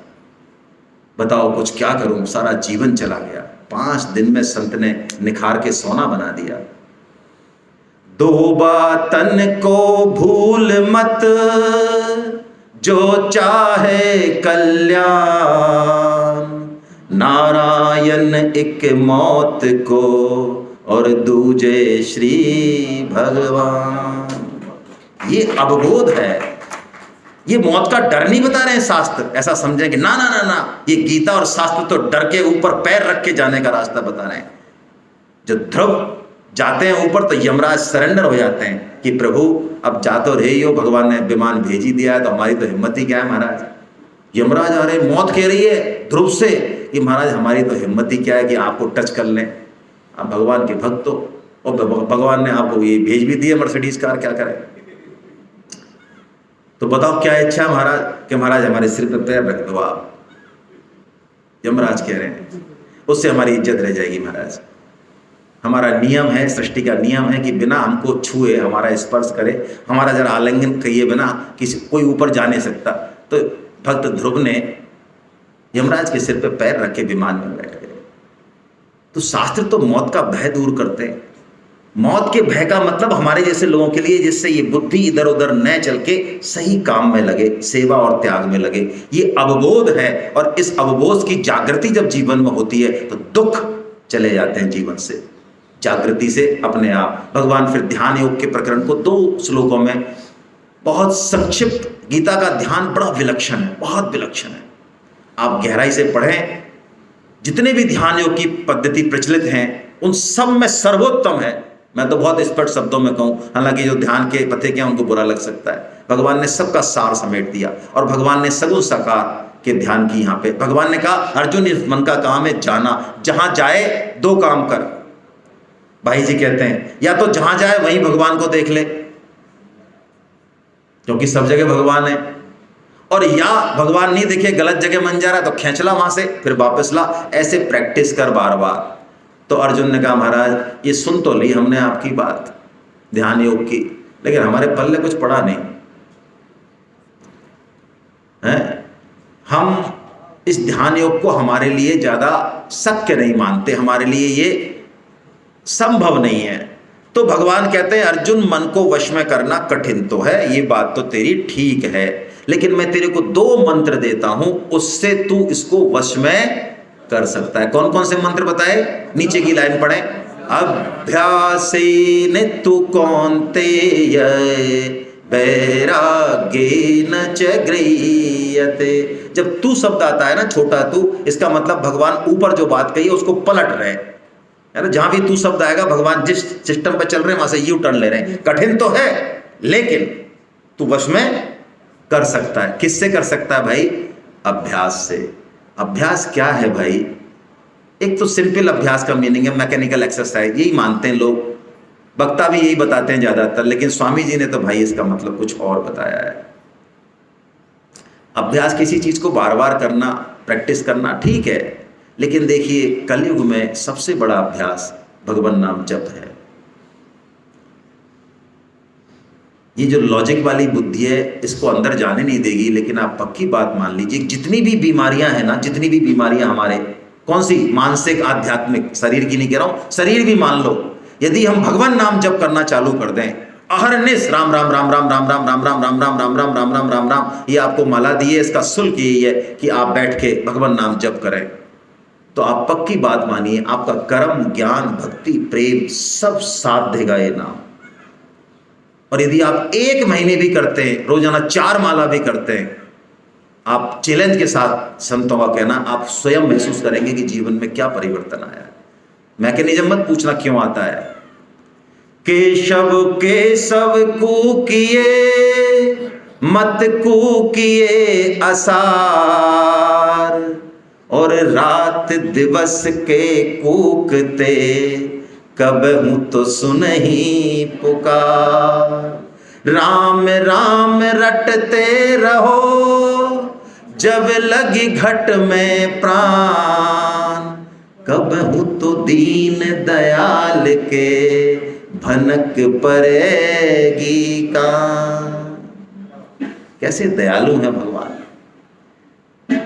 बताओ कुछ क्या करूं, सारा जीवन चला गया। 5 दिन में संत ने निखार के सोना बना दिया। 2 बातन को भूल मत, जो चाहे कल्याण, नारायण एक मौत को और दूजे श्री भगवान। ये अवबोध है, ये मौत का डर नहीं बता रहे हैं शास्त्र, ऐसा समझें कि ना ना ना ना, ये गीता और शास्त्र तो डर के ऊपर पैर रख के जाने का रास्ता बता रहे हैं। जो ध्रुव जाते हैं ऊपर तो यमराज सरेंडर हो जाते हैं कि प्रभु अब जा तो रहे हो, भगवान ने विमान भेज ही दिया है, तो हमारी तो हिम्मत ही क्या है महाराज। यमराज आ रहे, मौत कह रही है ध्रुव से कि महाराज हमारी तो हिम्मत ही क्या है कि आपको टच कर लें, आप भगवान के भक्त हो, और भगवान ने आपको ये भेज भी दिया मर्सिडीज कार, क्या करें। तो बताओ क्या इच्छा है महाराज, कि महाराज हमारे सिर पर पैर रख दो आप। यमराज कह रहे हैं उससे हमारी इज्जत रह जाएगी महाराज। हमारा नियम है, सृष्टि का नियम है कि बिना हमको छुए, हमारा स्पर्श करे, हमारा जरा आलिंगन किए बिना किसी कोई ऊपर जा नहीं सकता। तो भक्त ध्रुव ने यमराज के सिर पे पैर रख के विमान में बैठ गए। तो शास्त्र तो मौत का भय दूर करते हैं। मौत के भय का मतलब हमारे जैसे लोगों के लिए, जिससे ये बुद्धि इधर उधर न चल के सही काम में लगे, सेवा और त्याग में लगे, ये अवबोध है। और इस अवबोध की जागृति जब जीवन में होती है तो दुख चले जाते हैं जीवन से, जागृति से अपने आप। भगवान फिर ध्यान योग के प्रकरण को 2 श्लोकों में बहुत संक्षिप्त, गीता का ध्यान बड़ा विलक्षण है, बहुत विलक्षण है। आप गहराई से पढ़ें, जितने भी ध्यान योग की पद्धति प्रचलित हैं उन सब में सर्वोत्तम है। मैं तो बहुत स्पष्ट शब्दों में कहूं, हालांकि जो ध्यान के पते क्या उनको बुरा लग सकता है। भगवान ने सबका सार समेट दिया, और भगवान ने सगुण साकार के ध्यान की। यहाँ पे भगवान ने कहा अर्जुन इस मन का काम है जाना, जहां जाए 2 काम कर। भाई जी कहते हैं या तो जहां जाए वहीं भगवान को देख ले, क्योंकि सब जगह भगवान है, और या भगवान नहीं दिखे, गलत जगह मन जा रहा है तो खींच ला वहां से, फिर वापस ला, ऐसे प्रैक्टिस कर बार बार। तो अर्जुन ने कहा महाराज ये सुन तो ली हमने आपकी बात ध्यान योग की, लेकिन हमारे पल्ले कुछ पड़ा नहीं है। हम इस ध्यान योग को हमारे लिए ज्यादा शक्य नहीं मानते, हमारे लिए ये संभव नहीं है। तो भगवान कहते हैं अर्जुन मन को वश में करना कठिन तो है, ये बात तो तेरी ठीक है, लेकिन मैं तेरे को 2 मंत्र देता हूं, उससे तू इसको वश में कर सकता है। कौन कौन से मंत्र बताए, नीचे की लाइन पढ़ें। अभ्यासेन तु कौन्तेय वैराग्येन च गृह्यते। जब तू शब्द आता है ना, छोटा तू, इसका मतलब भगवान ऊपर जो बात कही है उसको पलट रहे हैं। जहां भी तू शब्द आएगा भगवान जिस सिस्टम पे चल रहे हैं वहां से यू टर्न ले रहे हैं। कठिन तो है लेकिन तू वश में कर सकता है। किससे कर सकता है भाई? अभ्यास से। अभ्यास क्या है भाई? एक तो सिंपल अभ्यास का मीनिंग है मैकेनिकल एक्सरसाइज, यही मानते हैं लोग, वक्ता भी यही बताते हैं ज्यादातर, लेकिन स्वामी जी ने तो भाई इसका मतलब कुछ और बताया है। अभ्यास किसी चीज को बार बार करना, प्रैक्टिस करना ठीक है, लेकिन देखिए कलयुग में सबसे बड़ा अभ्यास भगवान नाम जप है। ये जो लॉजिक वाली बुद्धि है इसको अंदर जाने नहीं देगी, लेकिन आप पक्की बात मान लीजिए, जितनी भी बीमारियां हैं ना, जितनी भी बीमारियां हमारे, कौन सी, मानसिक, आध्यात्मिक, शरीर की नहीं कह रहा हूं, शरीर भी मान लो, यदि हम भगवान नाम जप करना चालू कर दें, अहरनिश राम राम राम राम राम राम राम राम राम राम राम राम राम राम राम राम, ये आपको माला दी है, इसका शुल्क यही है कि आप बैठ के भगवान नाम जप करें, तो आप पक्की बात मानिए आपका कर्म, ज्ञान, भक्ति, प्रेम सब साथ देगा ये नाम। और यदि आप 1 महीने भी करते हैं, रोजाना 4 माला भी करते हैं, आप चैलेंज के साथ संतों का कहना, आप स्वयं महसूस करेंगे कि जीवन में क्या परिवर्तन आया है। मैकेनिज्म मत पूछना क्यों आता है। केशव केशव को किए मत को किए असार, और रात दिवस के कूकते, कबहू तो सुनहि पुकार। राम राम रटते रहो, जब लगी घट में प्राण, कबहू तो दीन दयाल के भनक पड़ेगी कान। कैसे दयालु हैं भगवान।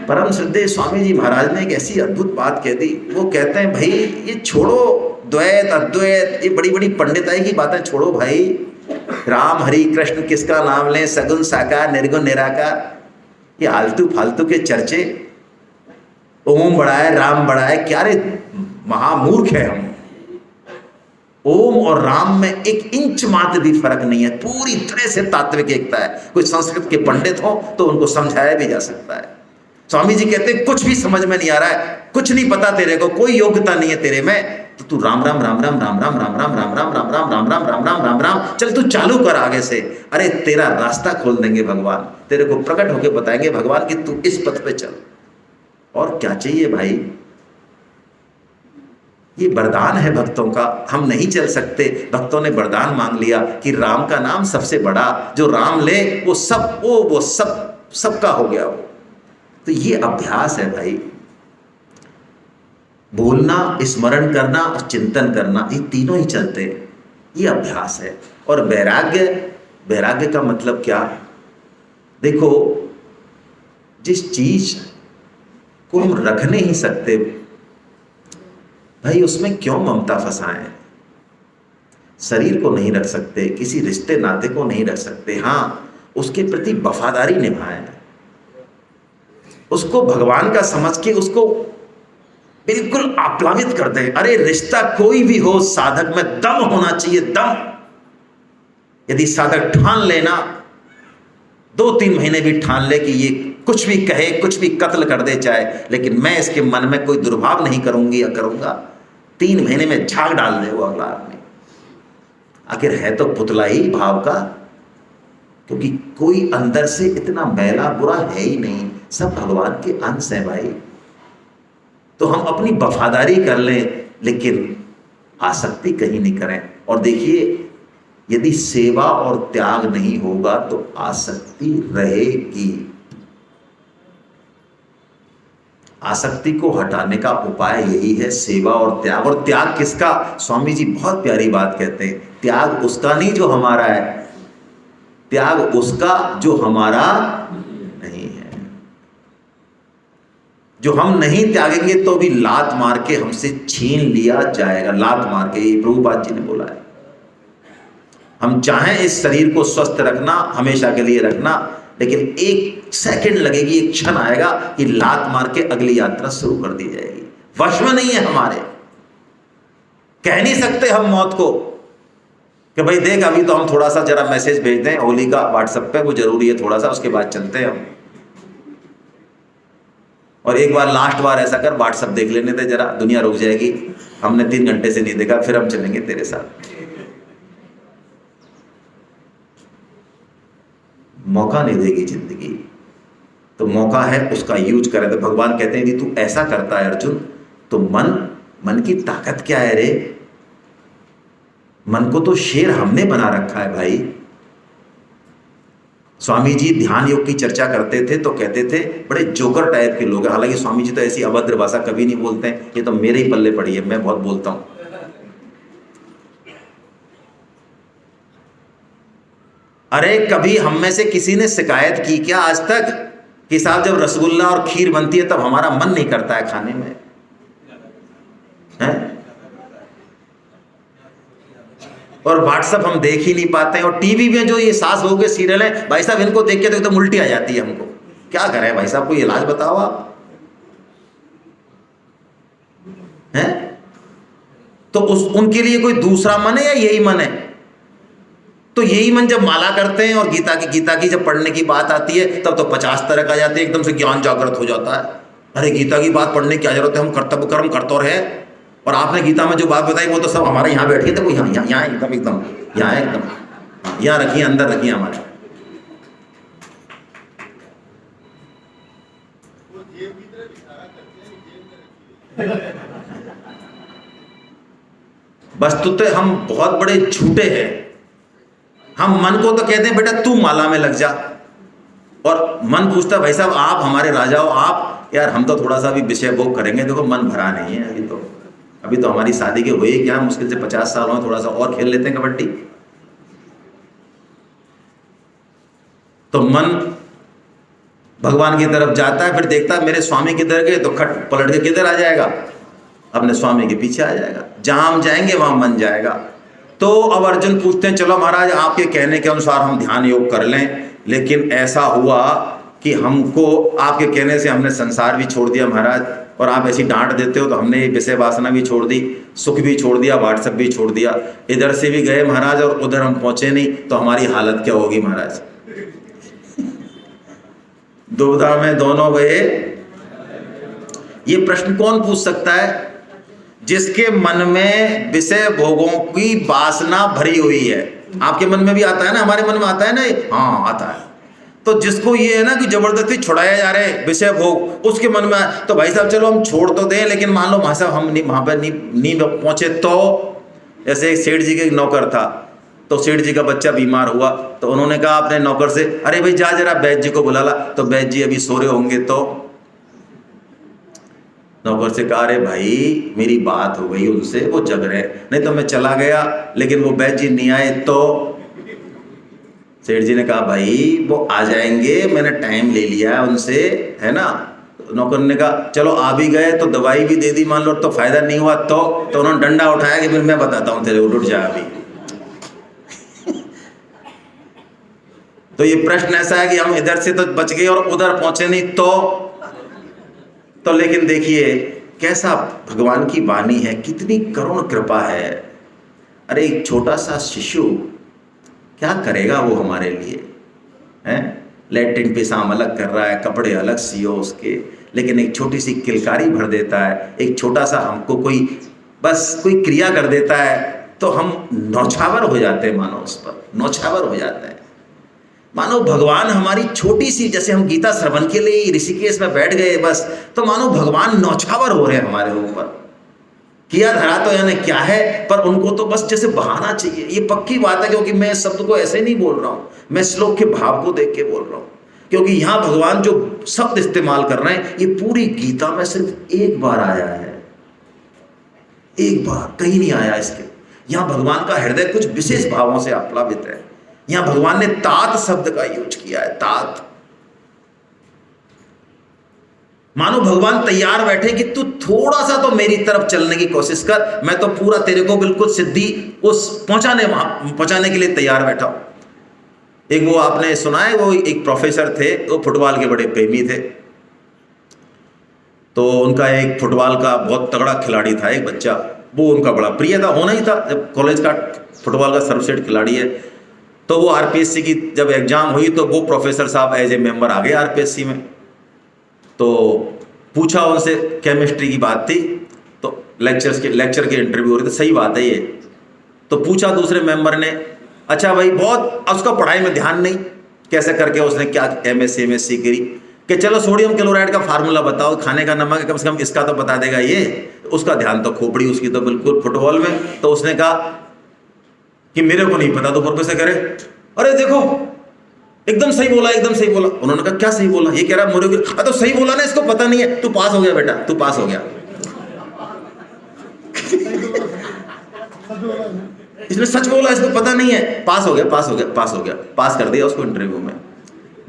परम श्रद्धेय स्वामी जी महाराज ने एक ऐसी अद्भुत बात कह दी। वो कहते हैं भाई ये छोड़ो द्वैत अद्वैत, ये बड़ी बड़ी पंडिताई की बातें छोड़ो भाई। राम हरि कृष्ण किसका नाम लें, सगुण साकार निर्गुण निराकार, ये आलतू फालतू के चर्चे। ओम बड़ा है राम बड़ा है, क्या रे महामूर्ख है हम। ओम और राम में 1 इंच मात्र भी फर्क नहीं है, पूरी तरह से तात्विक एकता है। कोई संस्कृत के पंडित हो तो उनको समझाया भी जा सकता है। स्वामी जी कहते हैं कुछ भी समझ में नहीं आ रहा है, कुछ नहीं पता तेरे को, कोई योग्यता नहीं है तेरे में, तो तू राम राम राम राम राम राम राम राम राम राम राम राम राम राम राम राम राम राम चल तू चालू कर आगे से। अरे तेरा रास्ता खोल देंगे भगवान, तेरे को प्रकट होकर बताएंगे भगवान कि तू इस पथ पे चल। और क्या चाहिए भाई, ये वरदान है भक्तों का। हम नहीं चल सकते, भक्तों ने वरदान मांग लिया कि राम का नाम सबसे बड़ा, जो राम ले वो सबका हो गया वो। तो ये अभ्यास है भाई, बोलना, स्मरण करना और चिंतन करना, ये तीनों ही चलते, ये अभ्यास है। और वैराग्य का मतलब क्या? देखो, जिस चीज को हम रख नहीं सकते भाई, उसमें क्यों ममता फंसाएं। शरीर को नहीं रख सकते, किसी रिश्ते नाते को नहीं रख सकते, हाँ उसके प्रति वफादारी निभाएं, उसको भगवान का समझ के उसको बिल्कुल आप्लावित कर दें। अरे रिश्ता कोई भी हो, साधक में दम होना चाहिए, दम। यदि साधक ठान लेना, 2-3 महीने भी ठान ले कि ये कुछ भी कहे, कुछ भी कत्ल कर दे चाहे, लेकिन मैं इसके मन में कोई दुर्भाव नहीं करूंगी या करूंगा, 3 महीने में झाग डाल दे वो अगला आदमी। आखिर है तो पुतला ही भाव का, क्योंकि कोई अंदर से इतना मैला बुरा है ही नहीं, सब भगवान के अंश हैं भाई। तो हम अपनी वफादारी कर लें, लेकिन आसक्ति कहीं नहीं करें। और देखिए, यदि सेवा और त्याग नहीं होगा तो आसक्ति रहेगी। आसक्ति को हटाने का उपाय यही है, सेवा और त्याग। और त्याग किसका? स्वामी जी बहुत प्यारी बात कहते हैं, त्याग उसका नहीं जो हमारा है, त्याग उसका जो हमारा नहीं है। जो हम नहीं त्यागेंगे तो भी लात मार के हमसे छीन लिया जाएगा, लात मार के। ये प्रभुपाद जी ने बोला है। हम चाहें इस शरीर को स्वस्थ रखना, हमेशा के लिए रखना, लेकिन 1 सेकंड लगेगी, एक क्षण आएगा कि लात मार के अगली यात्रा शुरू कर दी जाएगी। वश में नहीं है हमारे। कह नहीं सकते हम मौत को कि भाई देख अभी तो हम थोड़ा सा जरा मैसेज भेज दें होली का व्हाट्सएप पे, वो जरूरी है थोड़ा सा, उसके बाद चलते हैं हम। और एक बार लास्ट बार ऐसा कर, व्हाट्सएप देख लेने दे जरा, दुनिया रुक जाएगी। हमने 3 घंटे से नहीं देखा, फिर हम चलेंगे तेरे साथ। मौका नहीं देगी जिंदगी, तो मौका है उसका यूज करें। तो भगवान कहते हैं यदि तू ऐसा करता है अर्जुन, तो मन की ताकत क्या है रे? मन को तो शेर हमने बना रखा है भाई। स्वामी जी ध्यान योग की चर्चा करते थे तो कहते थे बड़े जोकर टाइप के लोग हैं। हालांकि स्वामी जी तो ऐसी अभद्र भाषा कभी नहीं बोलते हैं, ये तो मेरे ही पल्ले पड़ी है, मैं बहुत बोलता हूं। अरे कभी हम में से किसी ने शिकायत की क्या आज तक कि साहब जब रसगुल्ला और खीर बनती है तब हमारा मन नहीं करता है खाने में? है? और व्हाट्सएप हम देख ही नहीं पाते हैं। और टीवी में जो ये सास बहू के सीरियल है भाई साहब, इनको देख के तो एकदम उल्टी आ जाती है हमको। क्या करें भाई साहब, कोई इलाज बताओ आप। हैं? तो उनके लिए कोई दूसरा मन है या यही मन है? तो यही मन जब माला करते हैं और गीता की जब पढ़ने की बात आती है तब तो 50 तरह का जाते हैं, एकदम से ज्ञान जागृत हो जाता है। अरे गीता की बात पढ़ने की क्या जरूरत है, हम कर्तव्य कर्म करते रहे। और आपने गीता में जो बात बताई वो तो सब हमारे यहाँ बैठ गए थे, वो यहाँ एकदम यहाँ रखिए, अंदर रखिए हमारे। वस्तुतः हम बहुत बड़े झूठे हैं। हम मन को तो कहते हैं बेटा तू माला में लग जा, और मन पूछता भाई साहब आप हमारे राजा हो, आप यार हम तो थोड़ा सा भी विषय भोग करेंगे, देखो मन भरा नहीं है अभी तो हमारी शादी के हुए क्या, मुश्किल से 50 साल हो, थोड़ा सा और खेल लेते हैं कबड्डी। तो मन भगवान की तरफ जाता है, फिर देखता है मेरे स्वामी किधर गए, तो खट पलट के किधर आ जाएगा, अपने स्वामी के पीछे आ जाएगा। जहां हम जाएंगे वहां मन जाएगा। तो अब अर्जुन पूछते हैं चलो महाराज आपके कहने के अनुसार हम ध्यान योग कर लें, लेकिन ऐसा हुआ कि हमको आपके कहने से हमने संसार भी छोड़ दिया महाराज, और आप ऐसी डांट देते हो तो हमने विषय वासना भी छोड़ दी, सुख भी छोड़ दिया, व्हाट्सएप भी छोड़ दिया, इधर से भी गए महाराज और उधर हम पहुंचे नहीं, तो हमारी हालत क्या होगी महाराज। दुविधा में दोनों गए। ये प्रश्न कौन पूछ सकता है? जिसके मन में विषय भोगों की वासना भरी हुई है। आपके मन में भी आता है ना, हमारे मन में आता है ना, हाँ आता है। तो जिसको ये है ना कि जबरदस्ती छुड़ाया जा रहे हैं विषय भोग, उसके मन में तो भाई साहब चलो हम छोड़ तो दें, लेकिन मान लो भाई साहब हम वहां पर नहीं पहुंचे तो। जैसे एक सेठ जी के नौकर था, तो सेठ जी का बच्चा बीमार हुआ, तो उन्होंने कहा अपने नौकर से अरे भाई जा जरा वैद्य जी को बुला ला, तो वैद्य जी अभी सो रहे होंगे। तो नौकर से कहा अरे भाई मेरी बात हो गई उनसे, वो जग रहे, नहीं तो मैं चला गया, लेकिन वो वैद्य जी नहीं आए। तो सेठ जी ने कहा भाई वो आ जाएंगे, मैंने टाइम ले लिया है उनसे, है ना। नौकर ने कहा चलो आ भी गए तो दवाई भी दे दी, मान लो तो फायदा नहीं हुआ। तो उन्होंने डंडा उठाया कि फिर मैं बताता हूँ तेरे, उठ जा अभी। तो ये प्रश्न ऐसा है कि हम इधर से तो बच गए और उधर पहुंचे नहीं। तो लेकिन देखिए कैसा भगवान की वाणी है, कितनी करुण कृपा है। अरे एक छोटा सा शिशु क्या करेगा वो हमारे लिए, हैं? लैट्रिन पेशाब अलग कर रहा है, कपड़े अलग सियो उसके, लेकिन एक छोटी सी किलकारी भर देता है, एक छोटा सा हमको कोई बस कोई क्रिया कर देता है तो हम नौछावर हो जाते हैं, मानो उस पर नौछावर हो जाते हैं। मानो भगवान हमारी छोटी सी, जैसे हम गीता श्रवण के लिए ऋषिकेश में बैठ गए बस, तो मानो भगवान नौछावर हो रहे हैं हमारे ऊपर। किया धरा तो यानी क्या है, पर उनको तो बस जैसे बहाना चाहिए। ये पक्की बात है, क्योंकि मैं इस शब्द को ऐसे नहीं बोल रहा हूँ, मैं श्लोक के भाव को देख के बोल रहा हूँ। क्योंकि यहाँ भगवान जो शब्द इस्तेमाल कर रहे हैं, ये पूरी गीता में सिर्फ एक बार आया है, एक बार, कहीं नहीं आया इसके। यहाँ भगवान का हृदय कुछ विशेष भावों से आप्लावित है। यहाँ भगवान ने तात शब्द का यूज किया है, तात। मानो भगवान तैयार बैठे कि तू थोड़ा सा तो मेरी तरफ चलने की कोशिश कर, मैं तो पूरा तेरे को बिल्कुल सिद्धि उस पहुंचाने के लिए तैयार बैठा हूं। एक वो आपने सुना है, वो एक प्रोफेसर थे, वो फुटबॉल के बड़े प्रेमी थे। तो उनका एक फुटबॉल का बहुत तगड़ा खिलाड़ी था एक बच्चा, वो उनका बड़ा प्रिय था, होना ही था, जब कॉलेज का फुटबॉल का सर्वश्रेष्ठ खिलाड़ी है। तो वो आरपीएससी की जब एग्जाम हुई तो वो प्रोफेसर साहब एज ए मेंबर आ गए आरपीएससी में। तो पूछा उनसे, केमिस्ट्री की बात थी, तो लेक्चर के इंटरव्यू हो रहे थे, सही बात है ये। तो पूछा दूसरे मेंबर ने, अच्छा भाई बहुत उसका पढ़ाई में ध्यान नहीं, कैसे करके उसने क्या एमएससी करी, कि चलो सोडियम क्लोराइड का फार्मूला बताओ, खाने का नमक है, कम से कम इसका तो बता देगा ये। उसका ध्यान तो खोपड़ी उसकी तो बिल्कुल फुटबॉल में। तो उसने कहा कि मेरे को नहीं पता। तो प्रोफेसर करे अरे देखो एकदम सही बोला, एकदम सही बोला। उन्होंने कहा क्या सही बोला? ये कह रहा मुझे तो सही बोला ना, इसको पता नहीं है। तू पास हो गया बेटा, तू पास हो गया। इसने सच बोला, इसको पता नहीं है, पास हो गया, पास हो गया, पास हो गया, पास कर दिया उसको इंटरव्यू में।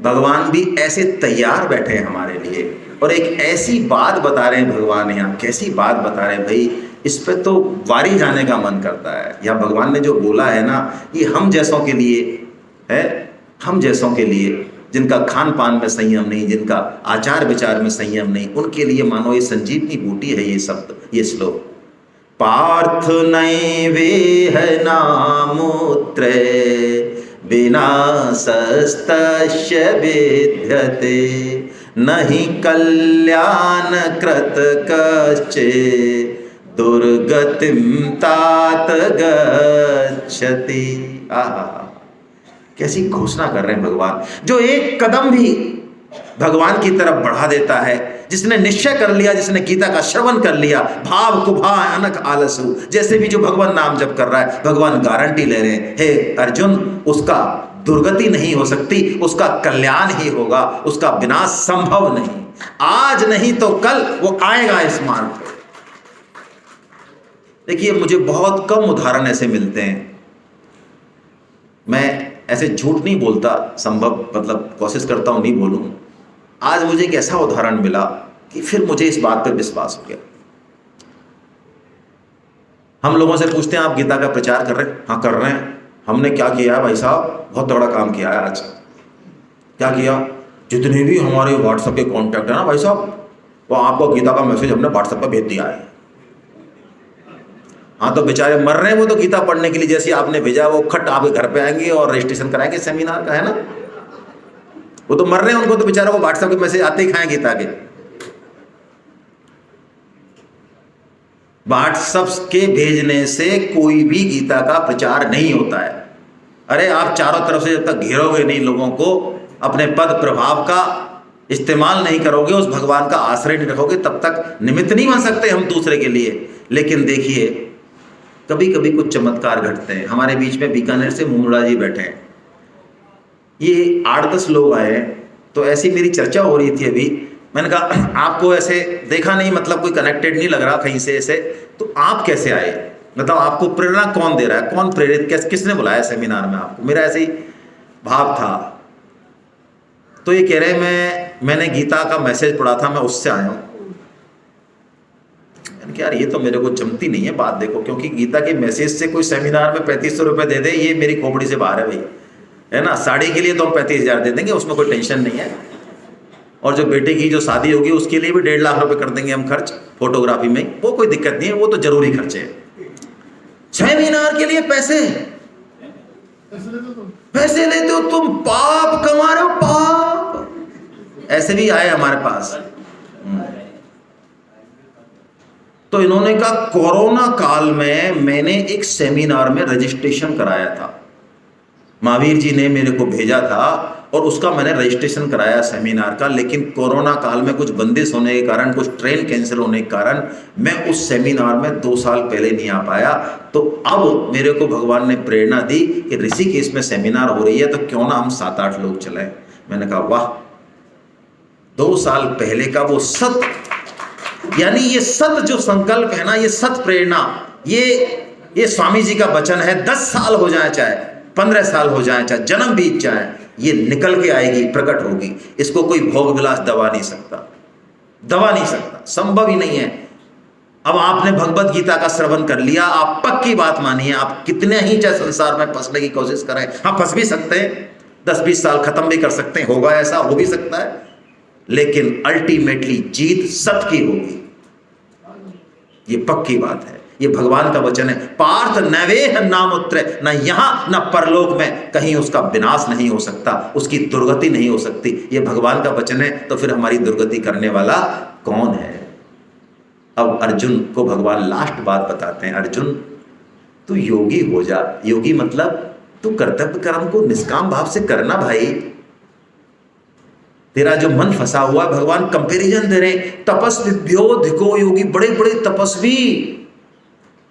भगवान भी ऐसे तैयार बैठे हैं हमारे लिए, और एक ऐसी बात बता रहे हैं भगवान। यहाँ कैसी बात बता रहे हैं भाई, इस पे तो वारी जाने का मन करता है। यहाँ भगवान ने जो बोला है ना, ये हम जैसों के लिए है, हम जैसों के लिए, जिनका खान पान में संयम नहीं, जिनका आचार विचार में संयम नहीं, उनके लिए मानो ये संजीवनी बूटी है ये शब्द, ये श्लोक। पार्थ नैवेह नामूत्रे विनाशस्तस्य विद्यते, नहि कल्याण कृत कश्चित् दुर्गतिम तात गच्छति। आहा, कैसी घोषणा कर रहे हैं भगवान, जो एक कदम भी भगवान की तरफ बढ़ा देता है। जिसने निश्चय कर लिया, जिसने गीता का श्रवण कर लिया, भाव कुभा अनक आलसु, जैसे भी जो भगवान नाम जप कर रहा है, भगवान गारंटी ले रहे हैं, हे अर्जुन, उसका दुर्गति नहीं हो सकती, उसका कल्याण ही होगा, उसका विनाश संभव नहीं। आज नहीं तो कल वो आएगा इस मार्ग पर। देखिए, मुझे बहुत कम उदाहरण ऐसे मिलते हैं। मैं ऐसे झूठ नहीं बोलता, संभव मतलब कोशिश करता हूं नहीं बोलूं। आज मुझे एक ऐसा उदाहरण मिला कि फिर मुझे इस बात पर विश्वास हो गया। हम लोगों से पूछते हैं, आप गीता का प्रचार कर रहे हैं? हाँ, कर रहे हैं। हमने क्या किया है भाई साहब? बहुत बड़ा काम किया है। आज क्या किया? जितने भी हमारे व्हाट्सएप के कॉन्टैक्ट है ना भाई साहब, वो आपको गीता का मैसेज हमने व्हाट्सएप पर भेज दिया है। हाँ, तो बेचारे मर रहे हैं वो तो गीता पढ़ने के लिए। जैसे आपने भेजा वो खट आपके घर पे आएंगे और रजिस्ट्रेशन कराएंगे सेमिनार का, है ना। वो तो मर रहे हैं, उनको तो बेचारा वो व्हाट्सएप के मैसेज आते ही खाएं गीता के। व्हाट्सएप के भेजने से कोई भी गीता का प्रचार नहीं होता है। अरे आप चारों तरफ से जब तक घेरोगे नहीं लोगों को, अपने पद प्रभाव का इस्तेमाल नहीं करोगे, उस भगवान का आश्रय नहीं रखोगे, तब तक निमित्त नहीं बन सकते हम दूसरे के लिए। लेकिन देखिए, कभी कभी कुछ चमत्कार घटते हैं। हमारे बीच में बीकानेर से मुंगड़ा जी बैठे हैं। ये 8-10 लोग आए हैं, तो ऐसी मेरी चर्चा हो रही थी अभी। मैंने कहा, आपको ऐसे देखा नहीं, मतलब कोई कनेक्टेड नहीं लग रहा कहीं से ऐसे, तो आप कैसे आए? मतलब आपको प्रेरणा कौन दे रहा है? कौन प्रेरित, किसने बुलाया सेमिनार में आपको? मेरा ऐसे ही भाव था। तो ये कह रहे, मैंने गीता का मैसेज पढ़ा था, मैं उससे आया हूँ। यार ये तो मेरे को जमती नहीं है बात। देखो, क्योंकि गीता के मैसेज से कोई सेमिनार में 3500 रुपये दे दे, ये मेरी खोपड़ी से बाहर है भाई, है ना। साड़ी के लिए तो हम 35,000 दे देंगे, उसमें कोई टेंशन नहीं है। और जो बेटे की जो शादी होगी उसके लिए भी 1.5 लाख रुपए कर देंगे हम खर्च, फोटोग्राफी में, वो कोई दिक्कत नहीं है, वो तो जरूरी खर्चे हैं। सेमिनार के लिए पैसे लेते हो तुम, पाप कमा रहे हो, पाप। ऐसे भी आए हमारे पास। तो इन्होंने कहा, कोरोना काल में मैंने एक सेमिनार में रजिस्ट्रेशन कराया था, महावीर जी ने मेरे को भेजा था और उसका मैंने रजिस्ट्रेशन कराया सेमिनार का। लेकिन कोरोना काल में कुछ बंदिश होने के कारण, कुछ ट्रेन कैंसिल होने के कारण मैं उस सेमिनार में 2 साल पहले नहीं आ पाया। तो अब मेरे को भगवान ने प्रेरणा दी कि ऋषिकेश में सेमिनार हो रही है, तो क्यों ना हम 7-8 लोग चलें। मैंने कहा वाह, 2 साल पहले का वो सत, यानी ये सत जो संकल्प है ना, ये सत प्रेरणा, ये स्वामी जी का वचन है। 10 साल हो जाए, चाहे 15 साल हो जाए, चाहे जन्म बीत जाए, ये निकल के आएगी, प्रकट होगी। इसको कोई भोग विलास दबा नहीं सकता, संभव ही नहीं है। अब आपने भगवत गीता का श्रवण कर लिया, आप पक्की बात मानिए, आप कितने ही चाहे संसार में फंसने की कोशिश करें, हाँ फंस भी सकते हैं, 10-20 साल खत्म भी कर सकते हैं, होगा ऐसा, हो भी सकता है, लेकिन अल्टीमेटली जीत सत की होगी, ये पक्की बात है। ये भगवान का वचन है। पार्थ नवेह नामुत्र, न यहां न परलोक में कहीं उसका विनाश नहीं हो सकता, उसकी दुर्गति नहीं हो सकती। ये भगवान का वचन है, तो फिर हमारी दुर्गति करने वाला कौन है? अब अर्जुन को भगवान लास्ट बात बताते हैं, अर्जुन तू योगी हो जा। योगी मतलब तू कर्तव्य कर्म को निष्काम भाव से करना भाई। तेरा जो मन फंसा हुआ, भगवान कंपैरिजन दे रहे, तपस्विभ्यो धिको योगी, बड़े बड़े तपस्वी,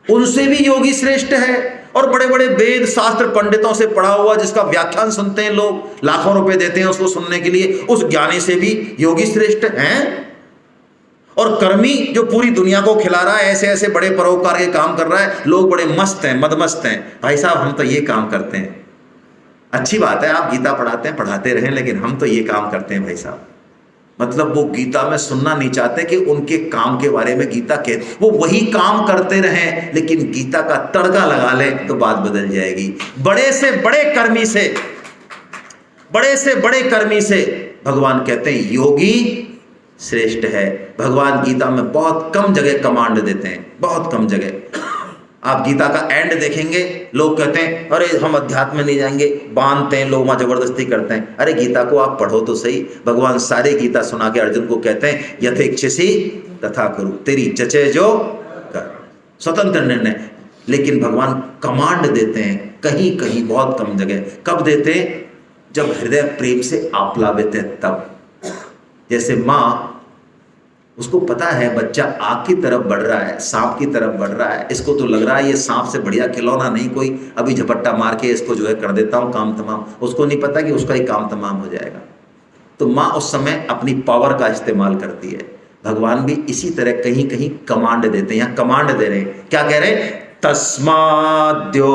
उनसे भी योगी श्रेष्ठ है। और बड़े बड़े वेद शास्त्र पंडितों से पढ़ा हुआ, जिसका व्याख्यान सुनते हैं लोग, लाखों रुपए देते हैं उसको सुनने के लिए, उस ज्ञानी से भी योगी श्रेष्ठ हैं। और कर्मी जो पूरी दुनिया को खिला रहा है, ऐसे ऐसे बड़े परोपकार के काम कर रहा है, लोग बड़े मस्त हैं, मदमस्त हैं। भाई साहब, हम तो ये काम करते हैं। अच्छी बात है, आप गीता पढ़ाते हैं, पढ़ाते रहें, लेकिन हम तो ये काम करते हैं भाई साहब। मतलब वो गीता में सुनना नहीं चाहते कि उनके काम के बारे में गीता कहते, वो वही काम करते रहें, लेकिन गीता का तड़का लगा लें तो बात बदल जाएगी। बड़े से बड़े कर्मी से भगवान कहते हैं योगी श्रेष्ठ है। भगवान गीता में बहुत कम जगह कमांड देते हैं, बहुत कम जगह। आप गीता का एंड देखेंगे, लोग कहते हैं अरे हम अध्यात्म में नहीं जाएंगे, बांधते हैं लोग, वहां जबरदस्ती करते हैं। अरे गीता को आप पढ़ो तो सही। भगवान सारे गीता सुना के अर्जुन को कहते हैं यथेच्छसी तथा करो, तेरी जचे जो कर, स्वतंत्र निर्णय। लेकिन भगवान कमांड देते हैं कहीं कहीं, बहुत कम जगह। कब देते हैं? जब हृदय प्रेम से आप्लावित है तब। जैसे माँ, उसको पता है बच्चा आग की तरफ बढ़ रहा है, सांप की तरफ बढ़ रहा है, इसको तो लग रहा है ये सांप से बढ़िया खिलौना नहीं कोई, अभी झपट्टा मार के इसको जो है कर देता हूँ काम तमाम। उसको नहीं पता कि उसका ही काम तमाम हो जाएगा। तो माँ उस समय अपनी पावर का इस्तेमाल करती है। भगवान भी इसी तरह कहीं कहीं कमांड देते हैं। यहाँ कमांड दे रहे हैं, क्या कह रहे हैं? तस्माद्योगी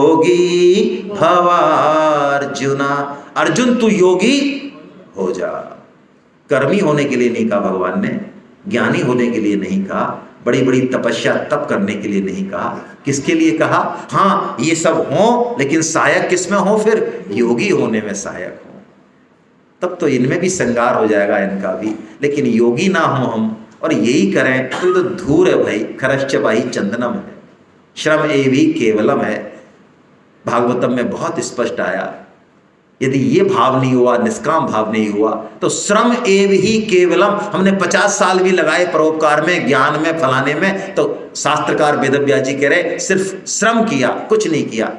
भवार्जुना, अर्जुन तू योगी हो जा। कर्मी होने के लिए नहीं कहा भगवान ने, ज्ञानी होने के लिए नहीं कहा, बड़ी बड़ी तपस्या तप करने के लिए नहीं कहा। किसके लिए कहा? हाँ, ये सब हो, लेकिन सहायक किस में हो? फिर योगी होने में सहायक हो। तब तो इनमें भी श्रृंगार हो जाएगा इनका भी। लेकिन योगी ना हो हम और यही करें तो ये तो धूर है भाई। खरश्च भाई चंदनम है, श्रम एवि केवलम है। भागवतम में बहुत स्पष्ट आया, यदि ये भाव नहीं हुआ, निष्काम भाव नहीं हुआ, तो श्रम एव ही केवलम। हमने 50 साल भी लगाए परोपकार में, ज्ञान में, फलाने में, तो शास्त्रकार वेदव्यास जी कह रहे सिर्फ श्रम किया, कुछ नहीं किया।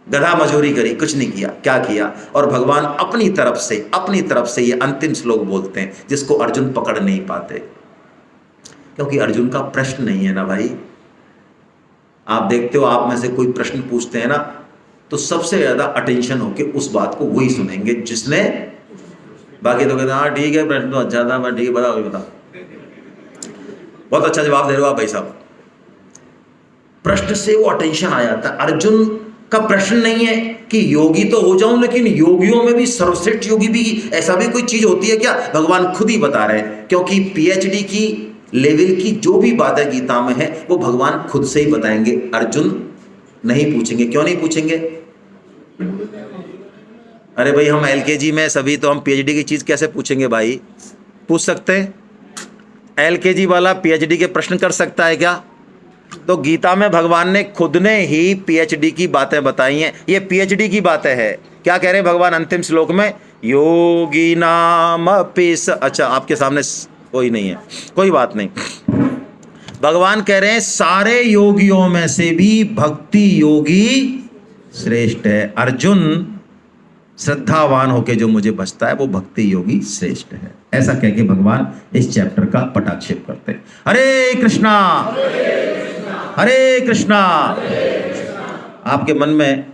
गधा मजूरी करी, कुछ नहीं किया। क्या किया? और भगवान अपनी तरफ से ये अंतिम श्लोक बोलते हैं, जिसको अर्जुन पकड़ नहीं पाते, क्योंकि अर्जुन का प्रश्न नहीं है ना भाई। आप देखते हो, आप में से कोई प्रश्न पूछते हैं ना, तो सबसे ज्यादा अटेंशन होके उस बात को वही सुनेंगे जिसने, बाकी तो कहते हैं हाँ ठीक है, प्रश्न तो अच्छा था, मैं ठीक है, बताओ बहुत अच्छा जवाब दे रहे हो आप भाई साहब। प्रश्न से वो अटेंशन आ जाता है। अर्जुन का प्रश्न नहीं है कि योगी तो हो जाऊं, लेकिन योगियों में भी सर्वश्रेष्ठ योगी भी, ऐसा भी कोई चीज होती है क्या? भगवान खुद ही बता रहे हैं, क्योंकि पीएचडी की लेवल की जो भी बातें गीता में है वो भगवान खुद से ही बताएंगे। अर्जुन नहीं पूछेंगे। क्यों नहीं पूछेंगे? अरे भाई, हम एलकेजी में सभी, तो हम पीएचडी की चीज कैसे पूछेंगे भाई? पूछ सकते हैं? एलकेजी वाला पीएचडी के प्रश्न कर सकता है क्या? तो गीता में भगवान ने खुद ने ही पीएचडी की बातें बताई हैं। ये पीएचडी की बातें है। क्या कह रहे हैं भगवान अंतिम श्लोक में? योगी नाम पिस। अच्छा, आपके सामने कोई नहीं है, कोई बात नहीं। भगवान कह रहे हैं सारे योगियों में से भी भक्ति योगी श्रेष्ठ है। अर्जुन श्रद्धावान होके जो मुझे बचता है वो भक्ति योगी श्रेष्ठ है। ऐसा कह के भगवान इस चैप्टर का पटाक्षेप करते हैं। हरे कृष्णा हरे कृष्णा। आपके मन में